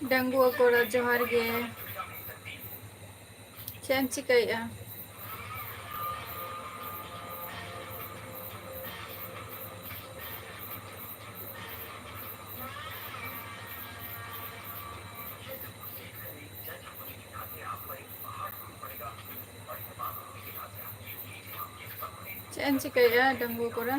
ᱰᱟᱺᱜᱩᱣᱟᱹ ᱠᱚᱲᱟ ᱡᱚᱦᱟᱨ ᱜᱮ᱾ ᱪᱮᱫ ᱮᱢ ᱪᱤᱠᱟᱹᱭᱮᱜᱼᱟ? ᱪᱮᱫ ᱮᱢ ᱪᱤᱠᱟᱹᱭᱮᱜᱼᱟ ᱰᱟᱺᱜᱩᱣᱟᱹ ᱠᱚᱲᱟ?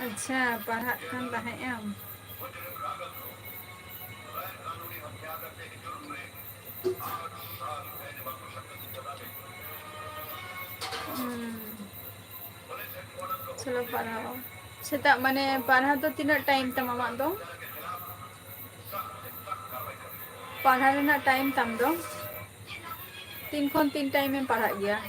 अच्छा पढ़ाग कन तहें एम। चलो पढ़ाओ। सेता माने पढ़ा तो तीना टाइम तम आमाग दो? पढ़ा रेना टाइम तम दो? तीन खन तीन टाइम में पढ़ाग गया?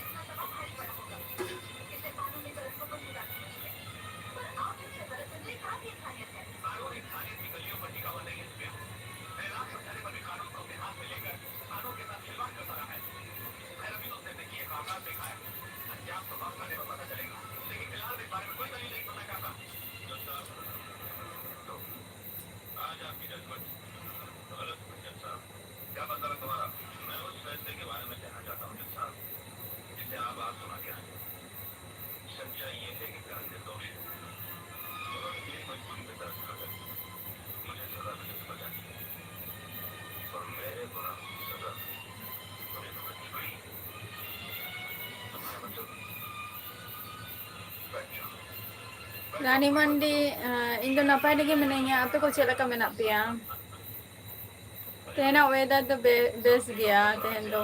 रानी मंडी इन दो नपाय लगे मिनाइया आपे को चेला का मेना पिया तेना वेदर तो बेस गया तेन दो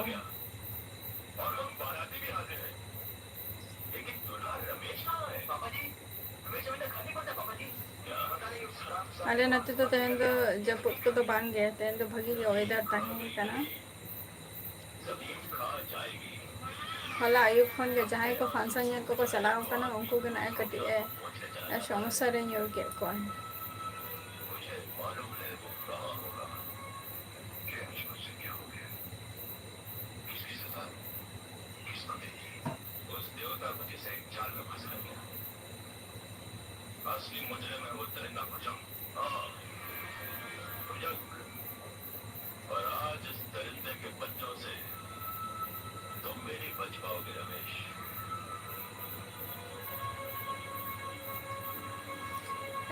अरे नते तो तेन दो जपुत को तो बांग गए तेन दो भगी के वेदर ताही कना हला आयुब खन के जहां को फंक्शन को चलाव कना उनको के ना कटी समस्या रे न्यूर के को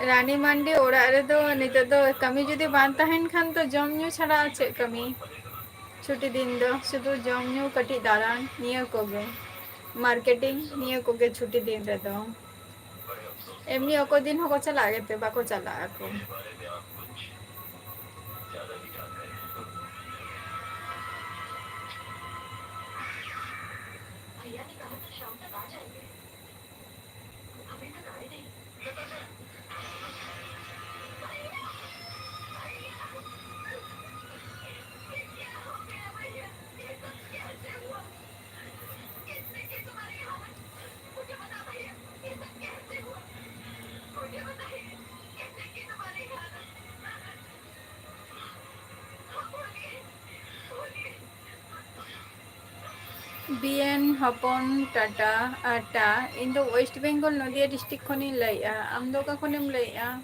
रानी मंडी ओड़ा रे दो नित दो कमी जुदी बान तहन खान तो जम न्यू छड़ा चे कमी छुट्टी दिन दो शुधु जम न्यू कटी दारान निया कोगे मार्केटिंग निया कोगे छुट्टी दिन रे दो एमनी अको दिन हको चला गेते बाको चला को बीएन हपन टाटा आटा इन दो वेस्ट बेंगल नदिया डिस्ट्रिक्ट खनि लइया आम दो का खनिम लइया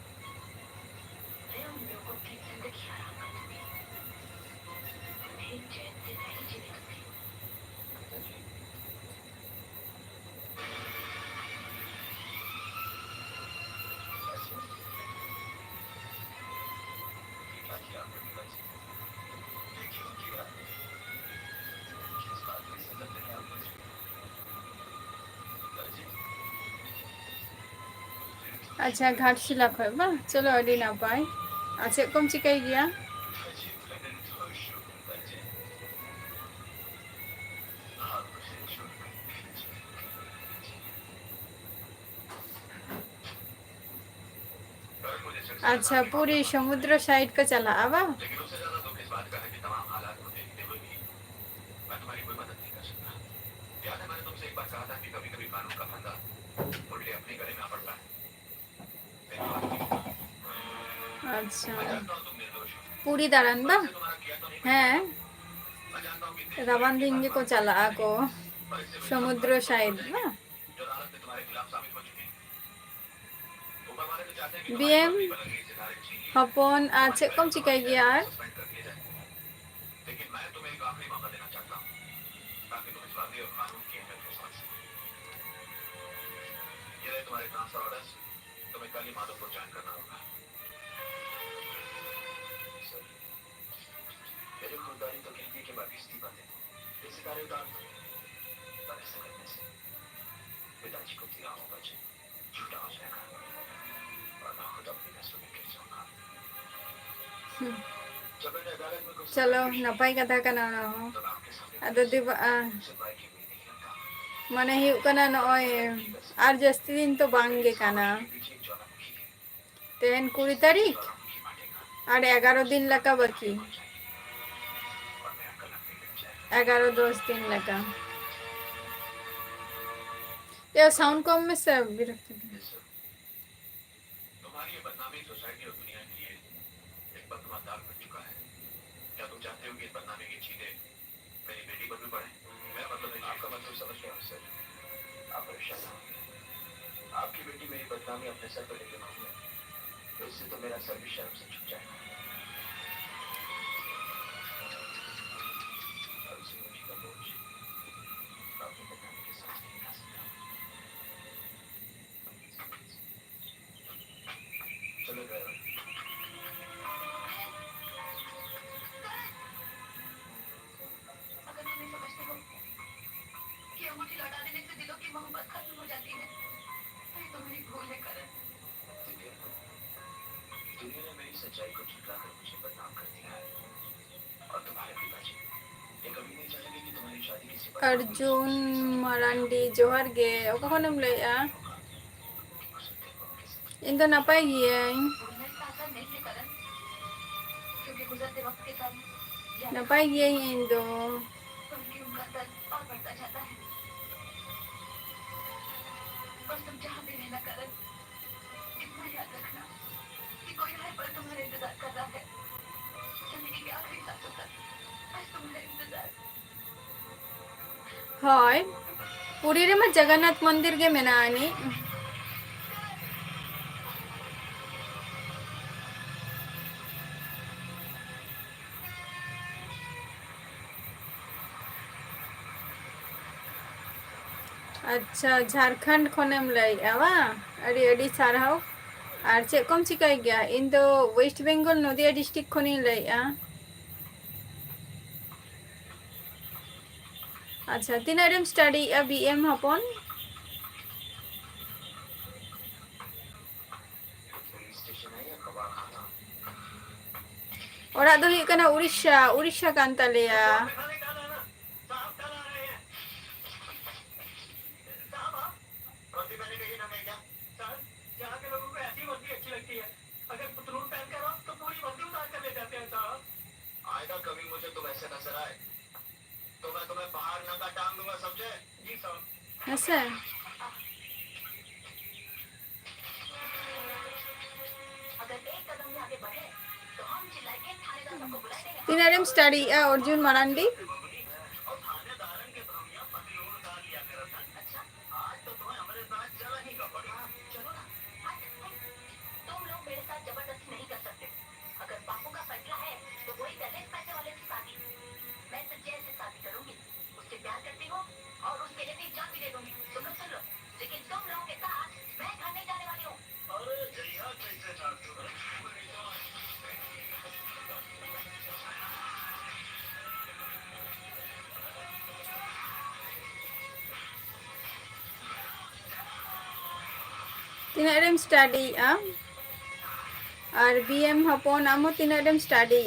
अच्छा घाटशिला खय बा चलो अडी नापाय अच्छा कम चिकाई गया अच्छा पूरी समुद्र साइड का चला आवा अच्छा पूरी दालान बा हैं रावण दिन को चला को समुद्र साइड बा बीएम हपन आज चेक कम चिकाई गया यार चलो नपाई कथा कना हो अदो दिबा माने हिउ कना नय आर जस्ती दिन तो बांगे कना तेन 20 तारीख और 11 दिन लगा बाकी 11-10 दिन लगा ये साउंड कम में से विरक्त आपकी बेटी मेरी बदनामी अपने सर पर लेके घूमे तो इससे तो मेरा सर भी शर्म से झुक जाएगा चलो अगर तुम्हें समझते हो कि अंगूठी लौटा देने से दिलों की मोहब्बत खत्म हो जाती है तुम्हारी भूल है करण दुनिया ने मेरी सच्चाई को झुठलाकर मुझे बदनाम कर दिया है और तुम्हारे पिताजी ये कभी नहीं चाहेंगे कि तुम्हारी शादी किसी अर्जुन मरांडी जोहर गे ओका कोनम लेया इन तो नपाई गिए नपाई गिए इन तो और तुम जहाँ भी रहना करण इतना याद रखना कि कोई राह पर तुम्हारे इंतजार कर रहा है जिंदगी के आखिरी सांसों तक बस तुम्हारा इंतजार हाय पुरी रे में जगन्नाथ मंदिर के मेनानी अच्छा झारखंड खनेम लाई आवा अड़ी अड़ी सारहाव और चे कम चिकाई गया इन तो वेस्ट बेंगल नदिया डिस्ट्रिक्ट खनी लाई अच्छा तीन एम स्टडी बीएम हपन और दो हुई कना उड़ीसा उड़ीसा कान तालेया कभी मुझे तुम ऐसे नजर आए तो मैं तुम्हें बाहर नंगा टांग दूंगा समझे जी सर ऐसा अगर एक कदम भी आगे बढ़े तो हम चिल्लाएंगे थानेदार को बुलाएंगे तीन स्टडी अर्जुन मरांडी तीन स्टडी और बीएम हपन आमो तीन स्टडी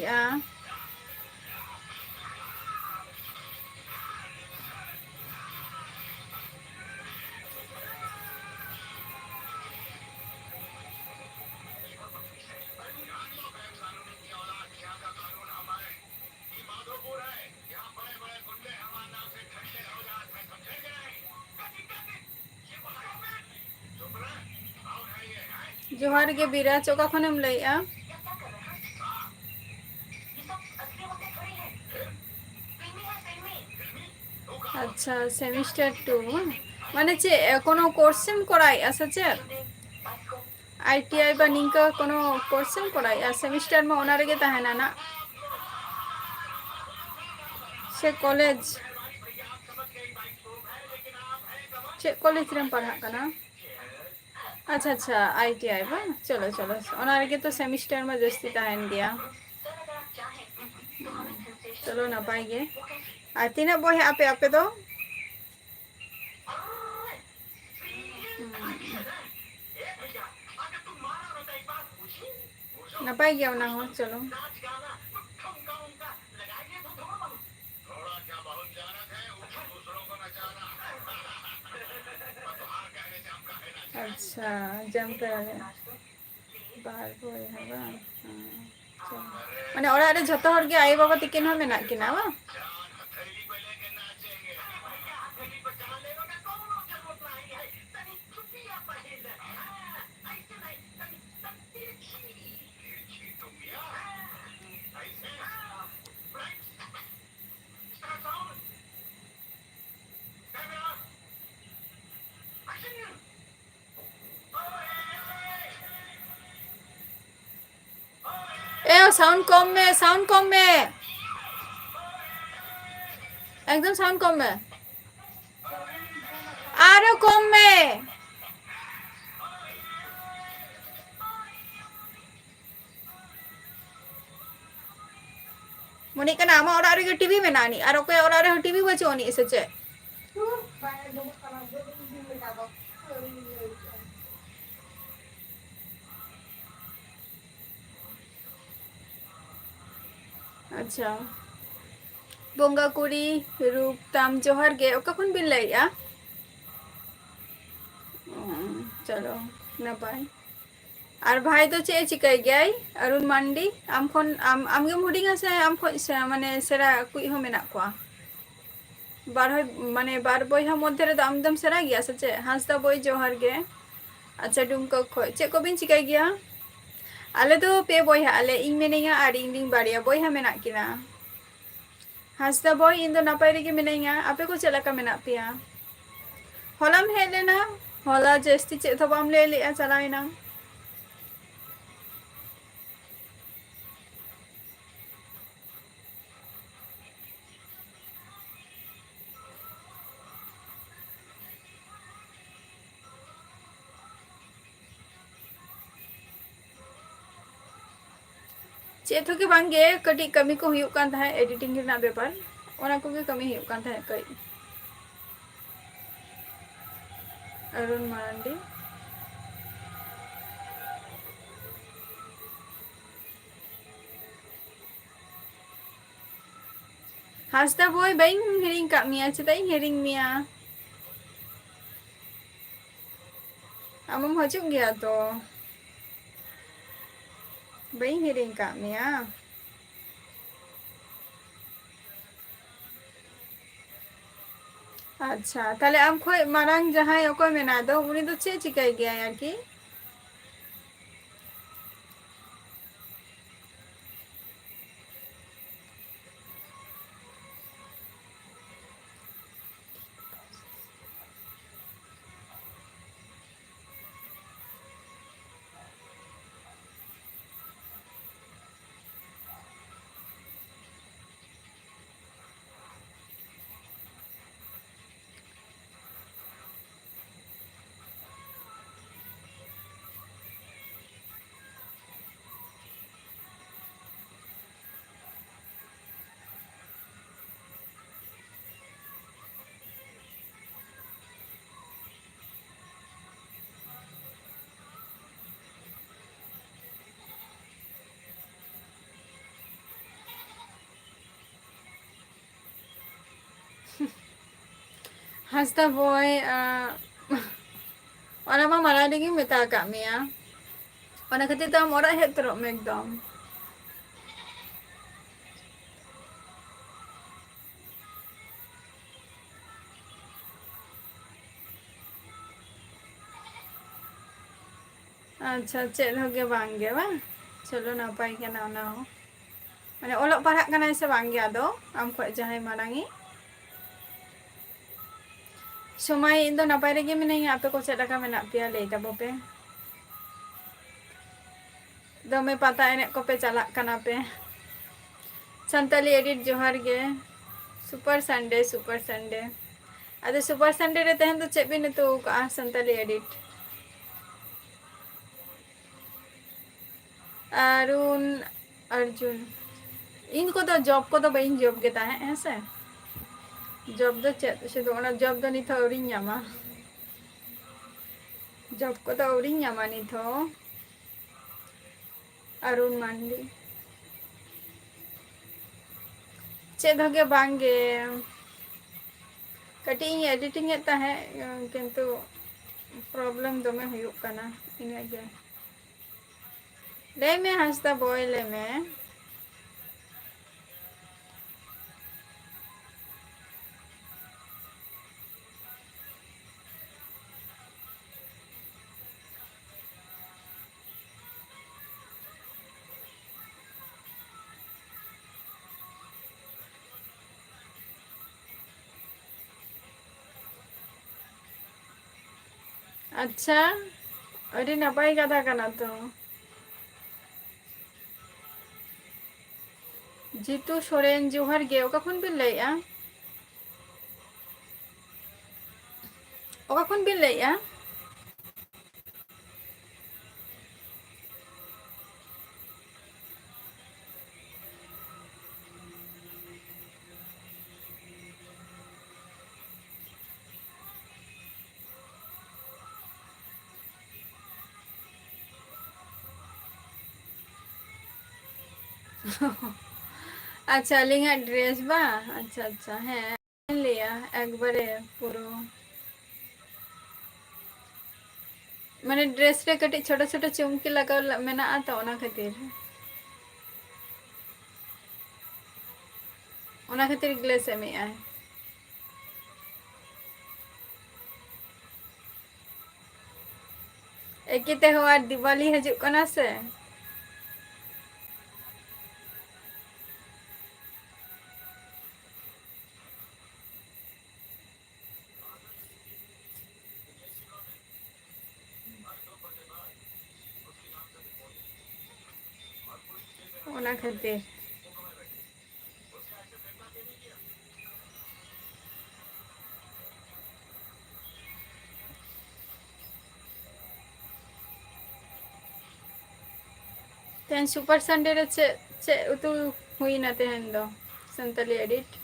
जोहार के बिराज ओका खनेम लइया अच्छा सेमिस्टर 2 माने चे कोनो कोर्सेम कराई से चे आईटीआई बा निंका कोनो कोर्सेम कराई सेमिस्टर में ओना रेगे तहना ना से कॉलेज चे कॉलेज रेम पढ़ा कना अच्छा अच्छा आईटीआई बा चलो चलो ओना रेगे तो सेमिस्टर में जस्ती तहन गया चलो ना पाएंगे तीना बोहे आपे आपे तो नपाई गया ना हो चलो अच्छा जम कर बार बोय हवा माने ओरा रे जतो हर के आई बाबा तिकिन हो मेना किना बा ए साउंड कम में एकदम साउंड कम में आरो कम में मुनी का नाम और आरे टीवी में नानी और कोई और आरे टीवी बचो नी से चे अच्छा बोंगा कुड़ी रूप ताम जोहर गे ओका खन बिन लइया चलो नपाय और भाई तो चे चिकाई गई अरुण मांडी आम खन आम गे हुडिंगा से आम खन से माने सेरा कुई हो मेना को बार माने बार बयहा मध्य रे दाम दम सेरा गया से चे हांसदा बय जोहर गे अच्छा डुमको खो चे को बिन चिकाई गया आले तो पे बयहा आले इन मेनेगा और इन दिन बाड़िया बयहा मेना किना हांसदा बय इन दो नापाय रे गे मेनेगा आपे को चला का मेना पिया हलाम हे लेना हला जस्ती चे तो बाम ले ले चलाइना चे थोके बांगे कटी कमी को हुयुक कान था एडिटिंग के ना बेपार ओना को के कमी हुयुक कान था कई अरुण मांडी हांसदा बय बाइन हेरिंग का मिया चेताई हेरिंग मिया आमम हजुक गया तो बाइन हेरिंग का मिया अच्छा ताले आम खोय मारांग जहां ओको मेना दो उनी तो चे चिकाई गया यार की हांसदा बय ओना मा मारा देगी मेता का मिया ओना खातिर तो हम ओरा हेतरो में एकदम अच्छा चेद होगे बांगे बा चलो नापाई कना ना हो माने ओलक पढ़ाक कना से बांगे आदो आम खो जहां मारांगी समय इन दो नापाई रेगे मिनाई आपे को चेद लगा मेना पिया ले तबो पे दमे पता एने को पे चलाक कना पे संताली एडिट जोहार गे सुपर संडे अदे सुपर संडे रे तहन तो चेद बिन तो का संताली एडिट अरुण अर्जुन इनको तो जॉब को तो बइन जॉब के ताहे ऐसे जॉब दो चेद से तो ओना जॉब दो नि तो औरी ᱧᱟᱢᱟ जॉब को तो औरी ᱧᱟᱢᱟ नि तो अरुण मांडी चेद होगे बांगे कटिंग एडिटिंग एता है किंतु प्रॉब्लम दमे हुयुक कना इने गे ले में हंसता बॉय ले में अच्छा अरे नपाई कथा कना तो जीतू सोरेन जोहर गे ओका खुन बिन लैया ओका खुन बिन लैया अच्छा लिंगा ड्रेस बा अच्छा अच्छा है लिया एक बारे पूरो माने ड्रेस रे कटी छोटा छोटा चुमकी लगा मेना आता ओना खातिर ग्लेस एमे आए एकिते हुआ दिवाली हजू कना से ओना खातिर तेन सुपर संडे रे चे उतु हुई ना तेन दो संतली एडिट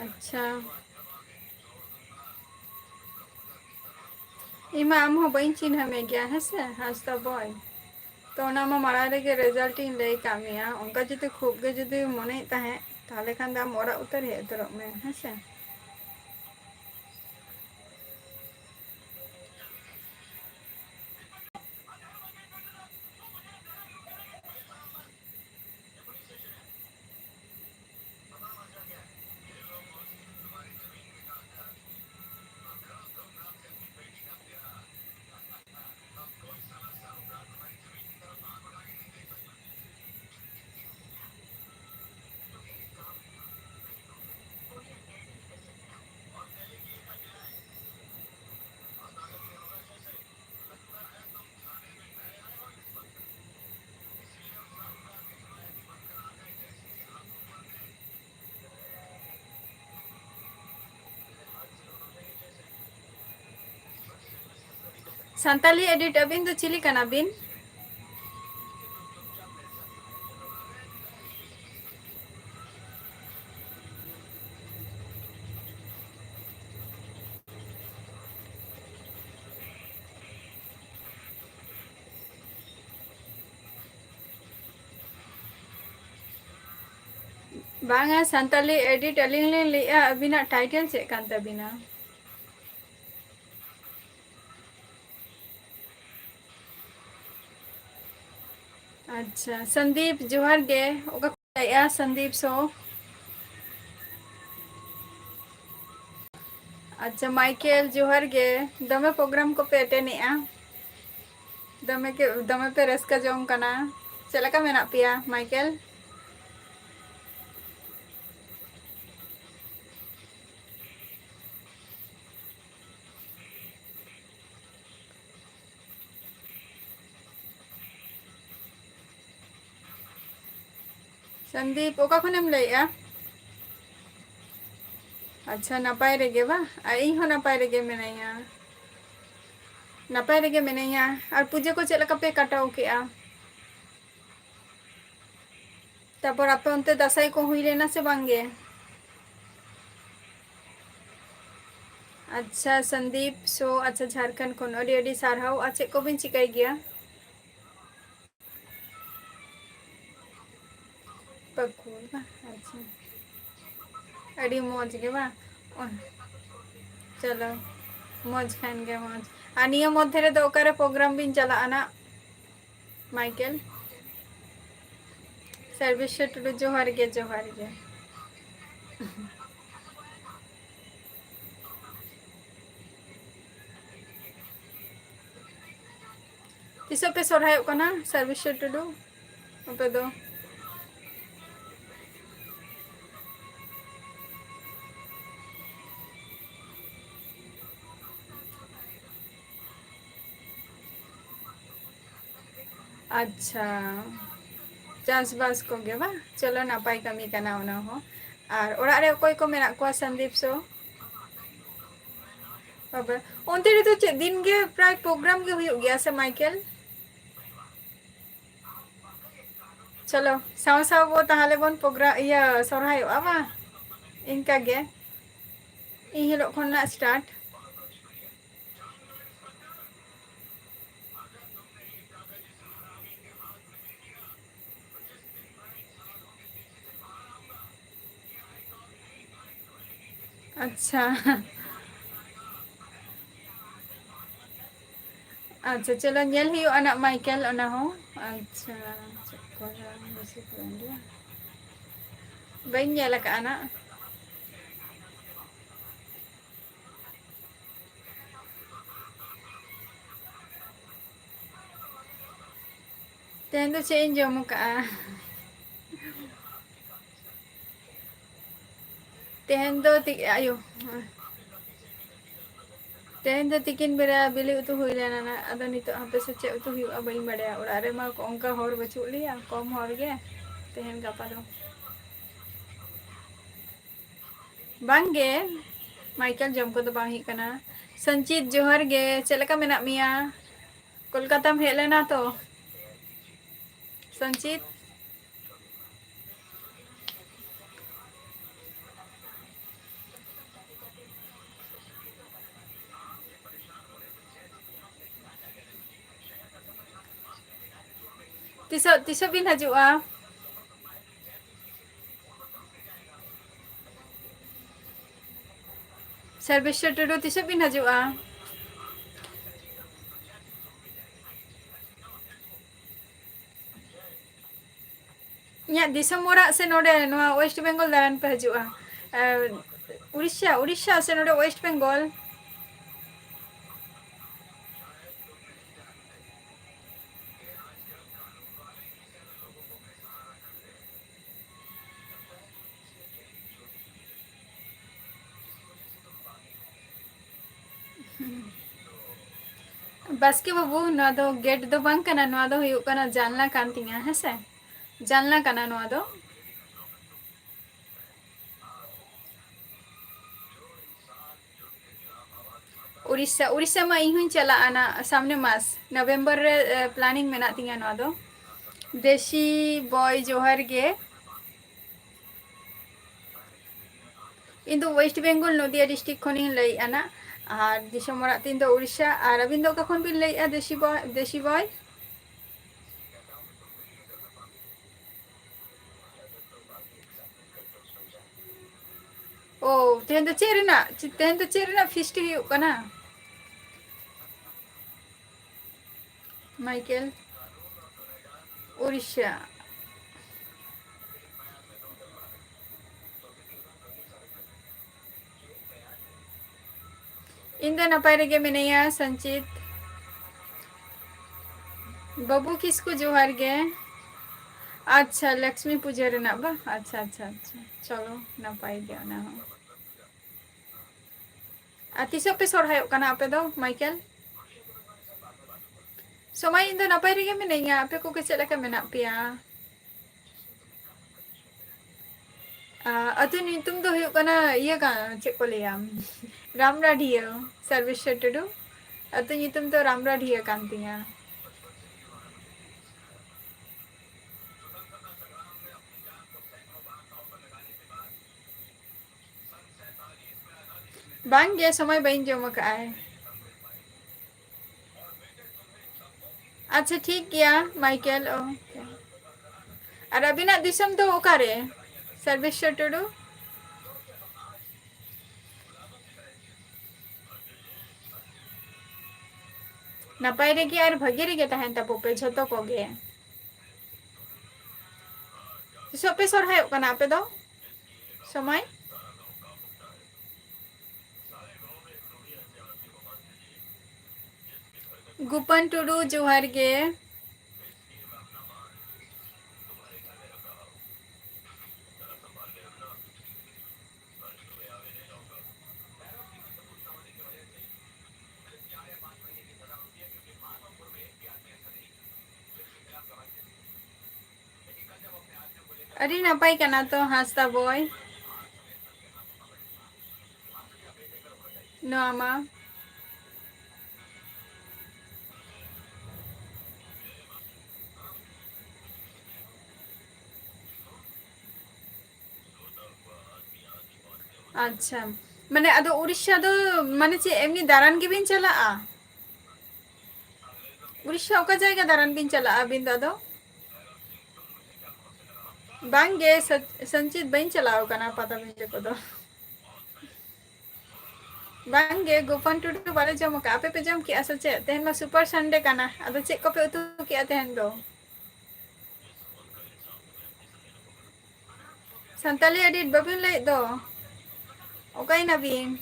अच्छा इमा आम हो बइन चिन्ह में गया है से हंसता बॉय तो ना मा मारा रे के रिजल्ट इन ले कामिया उनका जते खूब गे जते मने ताहे ताले खान दा मोरा उतर हे उतर में है से संताली एडिट अबिन तो चिली कना बिन बांगा संताली एडिट अलिंग ले लिया अबिना टाइटल से कान तबिना अच्छा संदीप जोहार गे ओका या संदीप सो अच्छा माइकल जोहार गे दमे प्रोग्राम को पे अटेनेआ दमे पे रस्का जोंग कना चलका मेना पिया माइकल संदीप ओका खनेम लैया अच्छा नपाय रेगे बा इन हो नपाय रेगे मेनाया नपाय रेगे मेनाया और पूजा को चलका पे काटाओ केआ तापर आपे उनते दसाई को हुई लेना से बांगे अच्छा संदीप सो अच्छा झारखंड खन अडी अडी सारहाव आचे को बिन चिकाई गया पकुल बा अच्छा अडी मौज गे बा चलो मौज खान गे मौज आ निया मध्य रे दो ओकारे प्रोग्राम बिन चला आना माइकल सर्विस टुडू जोहार गे तिसो पे सोरहाय कना सर्विस टुडू ओपे दो अच्छा चासबास को गे बा चलो नापाय कमी कना ओना हो और ओड़ा रे कोई को मेना को संदीप सो बाबा ओनते रे तो चे दिन गे प्राय प्रोग्राम गे हुई गया से माइकल चलो साव साव बो ताहले बोन प्रोग्राम या सोरहाय आबा इनका गे इन हिलो खन्ना स्टार्ट अच्छा अच्छा चलो नेल ही अना माइकल अना हो अच्छा bayi nyala ke anak Tendo change muka Tendo ayo Tendo tikin bera bili utu hui lena na ado nito hape sache utu hui abai bade orare ma onka hor bachuk liya kom hor ge tehen gapa do Bangge Michael jom ko to bang hi kana Sanchit Johar ge chelaka menak mia Kolkata hej lena to Sanchit Tiso bin haju'a Service to do tiso bin haju'a Ya disam ora se node noa West Bengal daran pe haju'a Urisha se node West Bengal बस के बाबू नवा दो gate दो बंग कना नवा दो हुयुक कना जानला कान तिंगा हेसे जानला कना नवा दो उड़ीसा मा इन हुन चला आना सामने मास नवंबर रे प्लानिंग मेना तिंगा नवा दो देशी बॉय जोहर गे इन दो वेस्ट बेंगल नदिया डिस्ट्रिक्ट खनि लई आना और दिसम ओरा तीन दो उड़ीसा और अबिन दो कखन बिन लई देशी बॉय ओ तेन तो चेरना फिस्ट हुयुक कना माइकल उड़ीसा इन दो नपाय रेगे मिनैया संचित बाबू किसको जोहार गे अच्छा लक्ष्मी पूजा रेना बा अच्छा अच्छा अच्छा चलो नपाय गे ना हो तिसो पे सोरहायोग कना आपे दो माइकल समय इन दो नपाय रेगे मिनैया आपे को के चेद लेका मेना पेया अतु ᱧᱩᱛᱩᱢ ᱫᱚ ᱦᱩᱭᱩᱜ ᱠᱟᱱᱟ ᱤᱭᱟᱹ ᱪᱮᱫ ᱠᱚ ᱞᱟᱹᱭᱟ ᱨᱟᱢᱨᱟᱰᱤᱭᱟᱹ ᱥᱟᱨᱵᱮᱥᱥᱚᱨ ᱴᱩᱰᱩ ᱟᱛᱩ ᱧᱩᱛᱩᱢ ᱫᱚ ᱨᱟᱢᱨᱟᱰᱤᱭᱟᱹ ᱠᱟᱱ ᱛᱤᱧᱟ बांग गे समय बाइन जम काय अच्छा ठीक गया माइकल ओके और अबिना दिसम तो ओकारे सर्वेश्वर टुडू नपाय रेगे और भगे रेगे तहन तपोपे झतो कोगे सोपे सोरहायोग कना आपे दो समय गुपन टुडू जोहार गे अरे नपाय कना तो हासता बॉय नोमा अच्छा माने अदो उड़ीसा दो माने चे एमनी दारान के बिन चला उड़ीसा ओका जायगा दारान बिन चला बिन दादो बांगे संचित बइन चलाओ कना पता बिन को दो बांगे गोपन टुडू बारे जम का आपे पे जम की असल चे तेहन मा सुपर संडे कना अदो चे को पे उतु की तेहन दो संताली एडिट बबिन ले दो ओकाई नबीन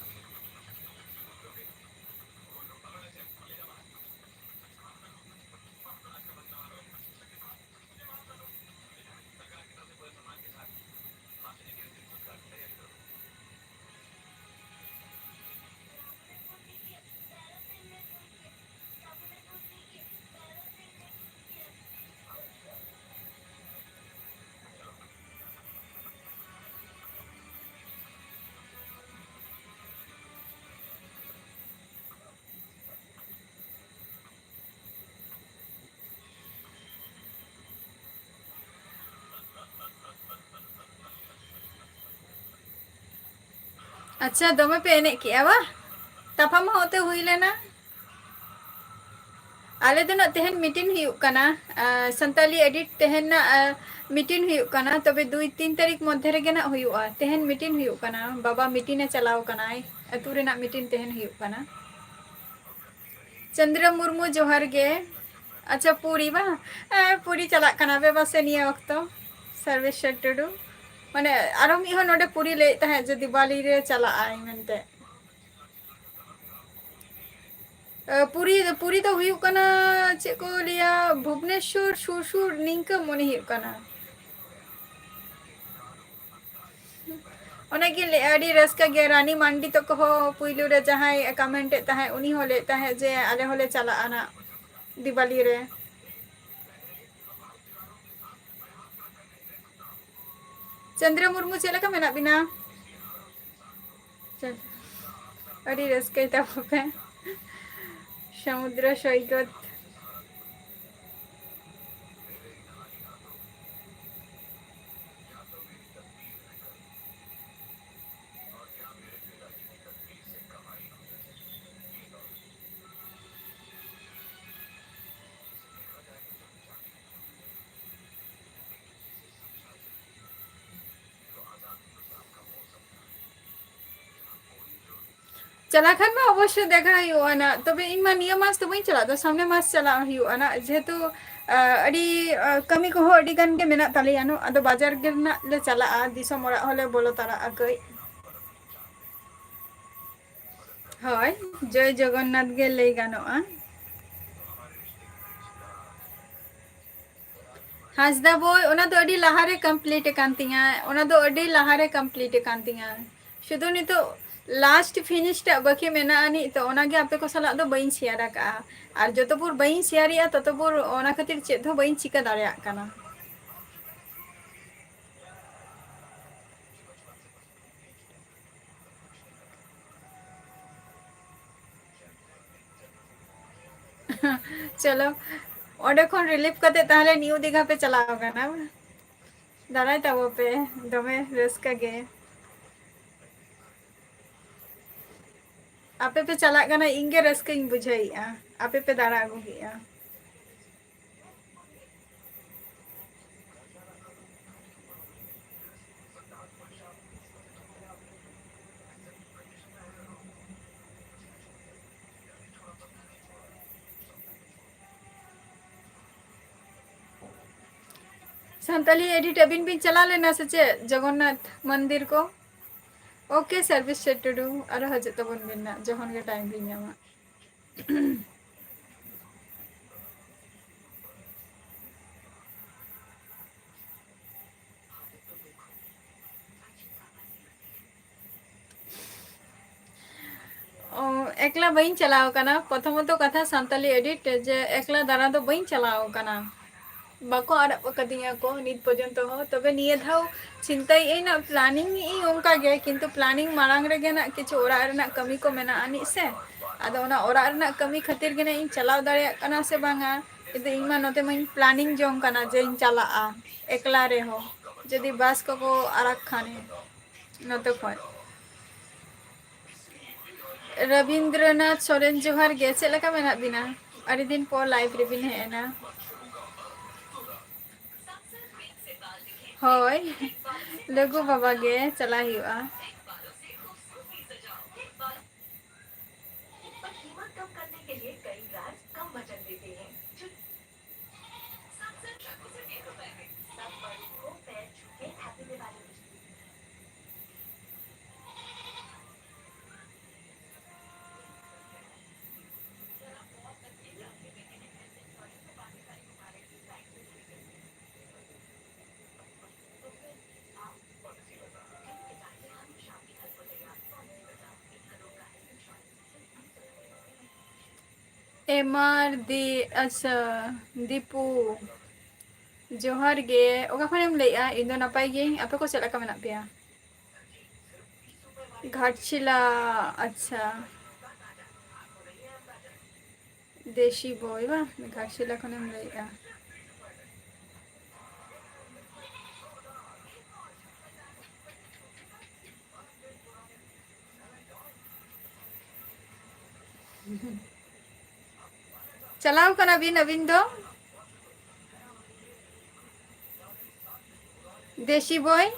अच्छा दोमे पे एने किया वा तफा मा होते हुई लेना आले दो ना तेहन मीटिंग हुई कना संताली एडिट तेहन ना मीटिंग हुई कना तबे 2-3 तारीख मध्य रे ना हुईआ तेहन मीटिंग हुई कना बाबा मीटिंग चलाव कना अतु रेना मीटिंग तेहन हुई कना चंद्र मुर्मू जोहार गे अच्छा पूरी बा पूरी चला कना बे बसे निया वक्त सर्वेश्वर टुडू माने आरो मी हो नोडे पूरी ले तहे जो दिवाली रे चला आई मनते पूरी पूरी तो हुई कना चे को लिया भुवनेश्वर सुर निंका मने हुई कना अड़ी रस्का गे रानी मांडी तो कहो पुइलू रे जहां कमेंट तहे उनी हो ले तहे जे आले होले चला आना दिवाली रे चंद्र मुर्मू चेला का मेना बिना चल अड़ी रस्का तपे समुद्र सैकत चला खान में अवश्य देखा हुआ ना तबे इन मा निया मास तो बई चला तो सामने मास चला हुआ ना जेहेतु अड़ी कमी को अड़ी गान के मेना तालिया नो अदो बाजार के ना ले चला दिसम ओरा होले बोलो तारा कई हय जय जगन्नाथ गे लई गानोआ हासदा बोय ओना दो अड़ी लहारे कंप्लीट कान तिया ओना दो अड़ी लहारे कंप्लीट कान तिया शुधु नितो लास्ट फिनिश टा बाकी मेना आनी तो ओना गे आपे को सला दो बइन शेयर का और जतपुर बइन शेयरिया ततपुर ओना खातिर चेद हो बइन चिका दाड़िया काना चलो ओडे खन रिलीफ करते ताहले न्यू दिघा पे चलाओ ना दाड़ाय ताबो पे दमे रस्का गे आपे पे चला गना इंगे रस्का इन बुझाइया आपे पे दाड़ा आगु गया संताली एडिट अबिन भी चला लेना सचे जगन्नाथ मंदिर को okay service set to do और हजे तो बन बिना जखन के टाइम भी न्यामा एकला बइन चलाओ कना प्रथमत कथा संताली एडिट जे एकला दारा तो बइन चलाओ कना बाको आड़ा कदिया को नित पर्यंत हो तबे निये धाव चिंताई ए ना प्लानिंग ई उनका गे किंतु प्लानिंग मारांग रे गे ना किछु ओरा रेना कमी को मेना आनी से आदो ओना ओरा रेना कमी खातिर गे ना इन चलाव दाड़िया कना से बांगा किंतु इन मा नते मा प्लानिंग जोंग कना जे इन चला आ एकला रे हो जदी बस को आराक खाने नते खय रविंद्रनाथ सोरेन जोहार गे चेद लका मेना बिना अड़ी दिन पर लाइव रे बिन हेना होय लघु बाबा गे चला हुआ एमआर दी अच्छा दीपू जोहार गे ओका खनेम लैया इन दो नपाय गे आपे को चला का मेना पेया घाटशिला अच्छा देशी बॉय बा घाटशिला खनेम लैया चलाओ कना बिन अबिन दो देशी बॉय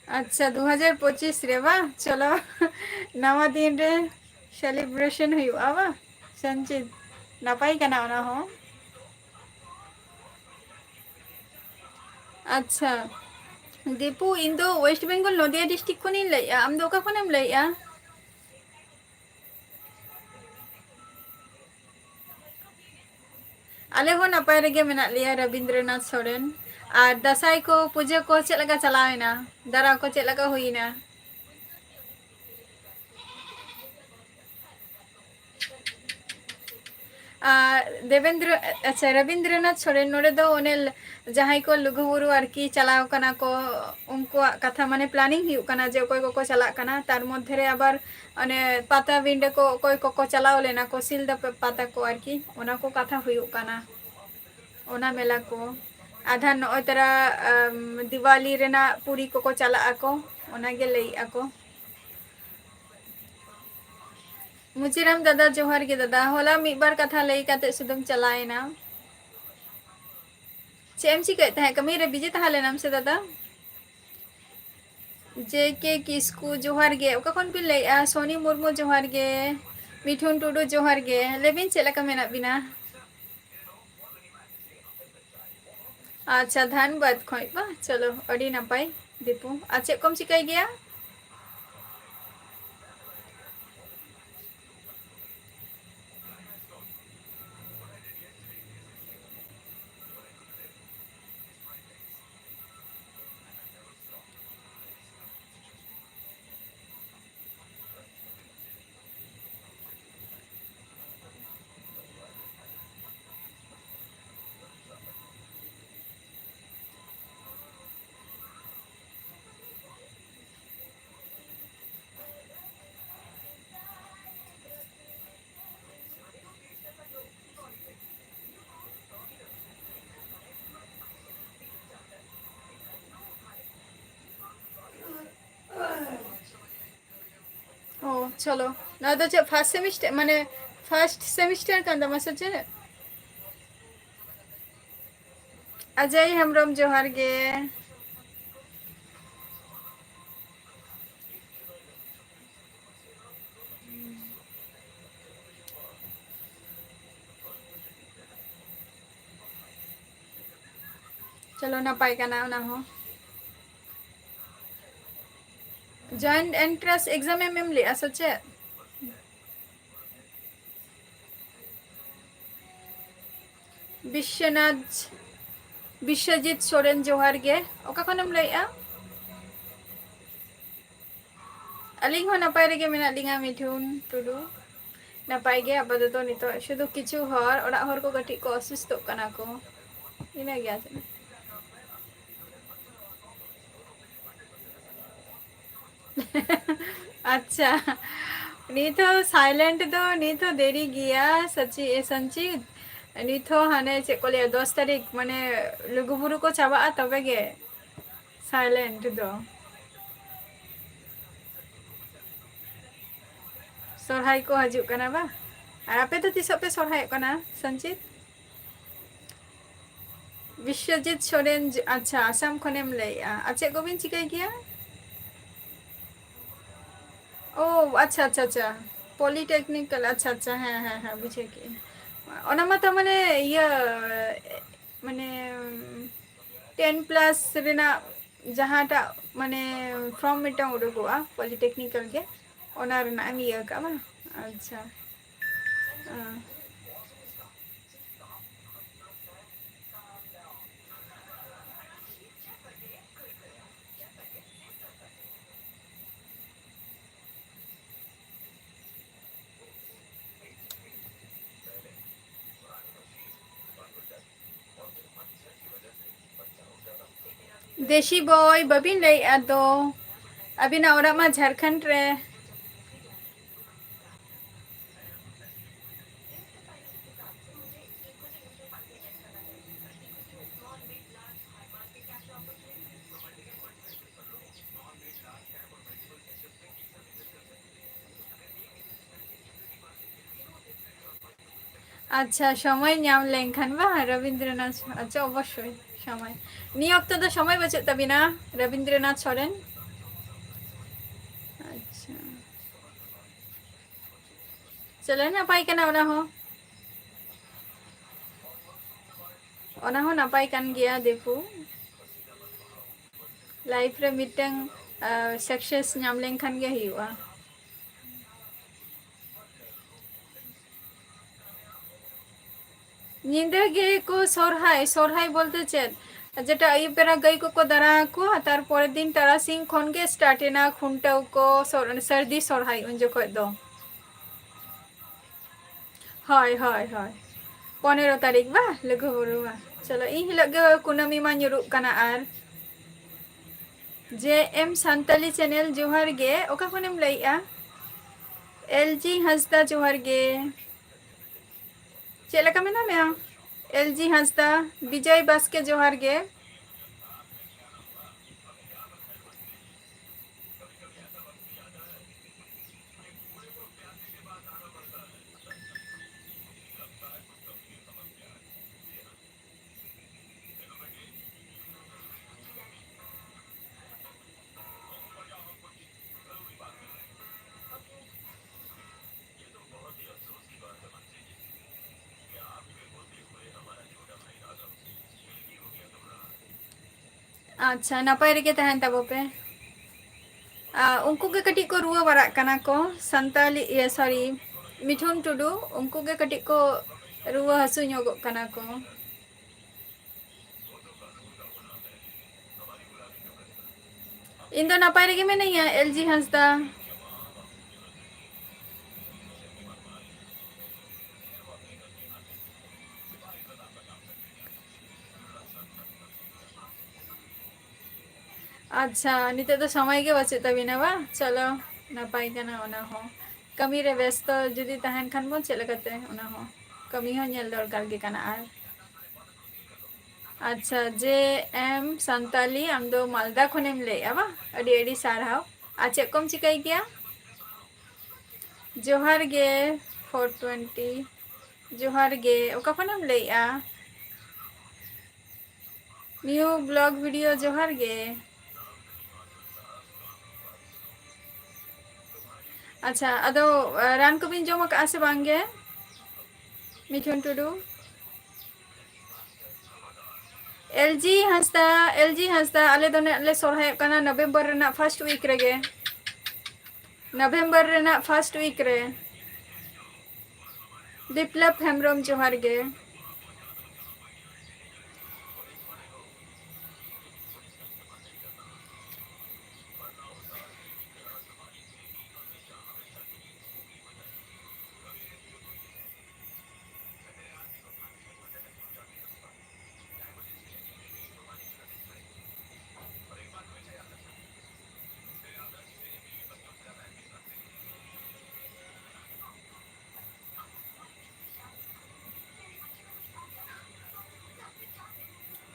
अच्छा 2025 रे बा चलो नवा दिन रे सेलिब्रेशन हुआ बा संचित नपाई कना ओना हो अच्छा दीपू इन दो वेस्ट बेंगल नदिया डिस्ट्रिक्ट को नहीं लैया आम दो का खनेम लैया आले हो नपाय रेगे मेना लिया रविंद्रनाथ सोरेन और दसाई को पूजा को चेद लगा चलावेना दारा को चेद लगा हुईना देवेंद्र अच्छा रविंद्रनाथ सोरेन नोड़े दो ओने जहां को लुगुबुरु आरकी चलाव कना को उनको कथा माने प्लानिंग हुई कना जे कोई को चला कना तार मध्य रे आबार अने पाता विंडे को कोई को चलाव लेना को सिलदा पाता को आरकी ओना को कथा हुई कना ओना मेला को आधा नय तरा दिवाली रेना पूरी को चला आको ओना गे लई आको मुचिराम दादा जोहार गे दादा होला मिट बार कथा लई काते सुदम चलाएना चे एम चिकाय तहे कमी रे बिजी तहा लेनाम से दादा जे के किस्कू जोहार गे ओका खन बिन लैया सोनी मुर्मू जोहार गे मिठुन टुडू जोहार गे लेबिन चेला का मेना बिना अच्छा धनबाद खोय बा चलो अड़ी नपाय दीपू आ चे कम चिकाय गया ओ चलो ना तो चे फर्स्ट सेमिस्टर माने फर्स्ट सेमिस्टर का दमा सचे अजय हेम्ब्रम जोहार गे चलो नपाय का ना ना हो जॉइंट एंट्रेंस एग्जाम में ले सचे विश्वनाथ विश्वजीत सोरेन जोहार गे ओका खनम लैया अलिंग हो नपाय रेगे मेना लिंगा मिठुन टुडू नपाय गे अब तो नितो शुधु किछु हर ओड़ा हर को गटी को असुस्थ कना को इना गया अच्छा नीतो साइलेंट दो नीतो देरी गया सची संचित नीतो हाने चे को ले 10 तारीख माने लुगुबुरु को चाबा तबे गे साइलेंट दो सोरहाय को हजू कना बा और आपे तो तीस पे सोरहाय कना संचित विश्वजीत सोरेन अच्छा आसाम खनेम लैया अच्छा गोविंद चिकाय गया ओ अच्छा अच्छा अच्छा पॉलिटेक्निकल अच्छा अच्छा हाँ हाँ हाँ बुझे के ओनामा तो माने ये माने 10+ रेना जहाटा माने फ्रॉम मिटा उडुगोआ पॉलिटेक्निकल के ओना रेना मिया का बा अच्छा देशी बॉय बबिन लई अदो अभी ना ओरा मा झारखंड रे अच्छा समय नाम लेंखान बा रविंद्रनाथ अच्छा अवश्य समय नी वक्त तो समय बचे तभी ना रविंद्रनाथ सोरेन अच्छा चले ना पाई कना ओना हो नापाय कान गया देखो लाइफ रे मिटंग सक्सेस नाम लेंखान गे हुआ निंदा गे को सोरहाय सोरहाय बोलते चेत जेटा अयुब बेरा गई को दारा को तार परेर दिन तारासिंग खन गे स्टार्ट एना खुंटाव को सर्दी सोरहाय उन जखय दो हय हय हय 15 तारीख बा लगो बरुआ चलो इन हिलग गे कुनामी मा nyuruh kana आर जे एम संताली चैनल जोहार गे ओका खनेम लैया एलजी हंसदा जोहार गे चेक लका मेना मेया एलजी हंसदा विजय बास्के जोहार गे ᱟᱪᱪᱷᱟ ᱱᱟᱯᱟᱭ ᱨᱮᱜᱮ ᱛᱟᱦᱮᱱ ᱛᱟᱵᱚ ᱯᱮ। ᱩᱱᱠᱩ ᱜᱮ ᱠᱟᱹᱴᱤᱡ ᱠᱚ ᱨᱩᱣᱟᱹ ᱵᱟᱲᱟᱜ ᱠᱟᱱᱟ ᱠᱚ ᱥᱟᱱᱛᱟᱞᱤ ᱥᱚᱨᱤ ᱢᱤᱴᱷᱩᱱ ᱴᱩᱰᱩ ᱩᱱᱠᱩ ᱜᱮ ᱠᱟᱹᱴᱤᱡ ᱠᱚ ᱨᱩᱣᱟᱹ ᱦᱟᱹᱥᱩ ᱧᱚᱜᱚᱜ ᱠᱟᱱᱟ ᱠᱚ। ᱤᱧ ᱫᱚ ᱱᱟᱯᱟᱭ ᱨᱮᱜᱮ ᱢᱤᱱᱟᱹᱧᱟ ᱮᱞᱡᱤ ᱦᱟᱸᱥᱫᱟ। ᱟᱪᱪᱷᱟ ᱱᱤᱛᱚᱜ ᱫᱚ ᱥᱚᱢᱚᱭ ᱜᱮ ᱵᱟᱹᱪᱩᱜ ᱛᱟᱵᱤᱱᱟ ᱵᱟᱝ ᱪᱚᱞᱚ ᱱᱟᱯᱟᱭ ᱠᱟᱱᱟ ᱚᱱᱟ ᱦᱚᱸ। ᱠᱟᱹᱢᱤ ᱨᱮ ᱵᱮᱥᱛᱚ ᱡᱩᱫᱤ ᱛᱟᱦᱮᱱ ᱠᱷᱟᱱ ᱵᱚᱱ ᱪᱮᱫ ᱞᱮᱠᱟᱛᱮ ᱚᱱᱟ ᱦᱚᱸ ᱠᱟᱹᱢᱤ ᱦᱚᱸ ᱧᱮᱞ ᱫᱚᱨᱠᱟᱨ ᱜᱮ ᱠᱟᱱᱟ ᱟᱨ ᱟᱪᱪᱷᱟ ᱡᱮ ᱮᱢ ᱥᱟᱱᱛᱟᱞᱤ ᱟᱢ ᱫᱚ ᱢᱟᱞᱫᱟ ᱠᱷᱚᱱᱮᱢ ᱞᱟᱹᱭᱮᱜᱼᱟ ᱵᱟᱝ ᱟᱹᱰᱤ ᱟᱹᱰᱤ ᱥᱟᱨᱦᱟᱣ। ᱟᱨ ᱪᱮᱫ ᱠᱚᱢ ᱪᱤᱠᱟᱹᱭ ᱜᱮᱭᱟ? ᱡᱚᱦᱟᱨ ᱜᱮ 420 ᱡᱚᱦᱟᱨ ᱜᱮ ᱚᱠᱟ ᱠᱷᱚᱱᱮᱢ ᱞᱟᱹᱭᱮᱜᱼᱟ? ᱱᱤᱭᱩ ᱵᱞᱚᱜ ᱵᱷᱤᱰᱤᱭᱳ ᱡᱚᱦᱟᱨ ᱜᱮ। ᱟᱪᱪᱷᱟ ᱟᱫᱚ ᱨᱟᱱ ᱠᱚᱵᱤᱱ ᱡᱚᱢ ᱟᱠᱟᱜᱼᱟ ᱥᱮ ᱵᱟᱝᱜᱮ ᱢᱤᱴᱷᱩᱱ ᱴᱩᱰᱩ? ᱮᱞᱡᱤ ᱦᱟᱸᱥᱫᱟ ᱟᱞᱮ ᱫᱚ ᱞᱮ ᱥᱚᱨᱦᱟᱭᱚᱜ ᱠᱟᱱᱟ ᱱᱚᱵᱷᱮᱢᱵᱚᱨ ᱨᱮᱱᱟᱜ ᱯᱷᱟᱥᱴ ᱩᱭᱤᱠ ᱨᱮᱜᱮ। ᱱᱚᱵᱷᱮᱢᱵᱚᱨ ᱨᱮᱱᱟᱜ ᱯᱷᱟᱥᱴ ᱩᱭᱤᱠ ᱨᱮ। ᱵᱤᱯᱞᱚᱵ ᱦᱮᱢᱵᱨᱚᱢ ᱡᱚᱦᱟᱨ ᱜᱮ।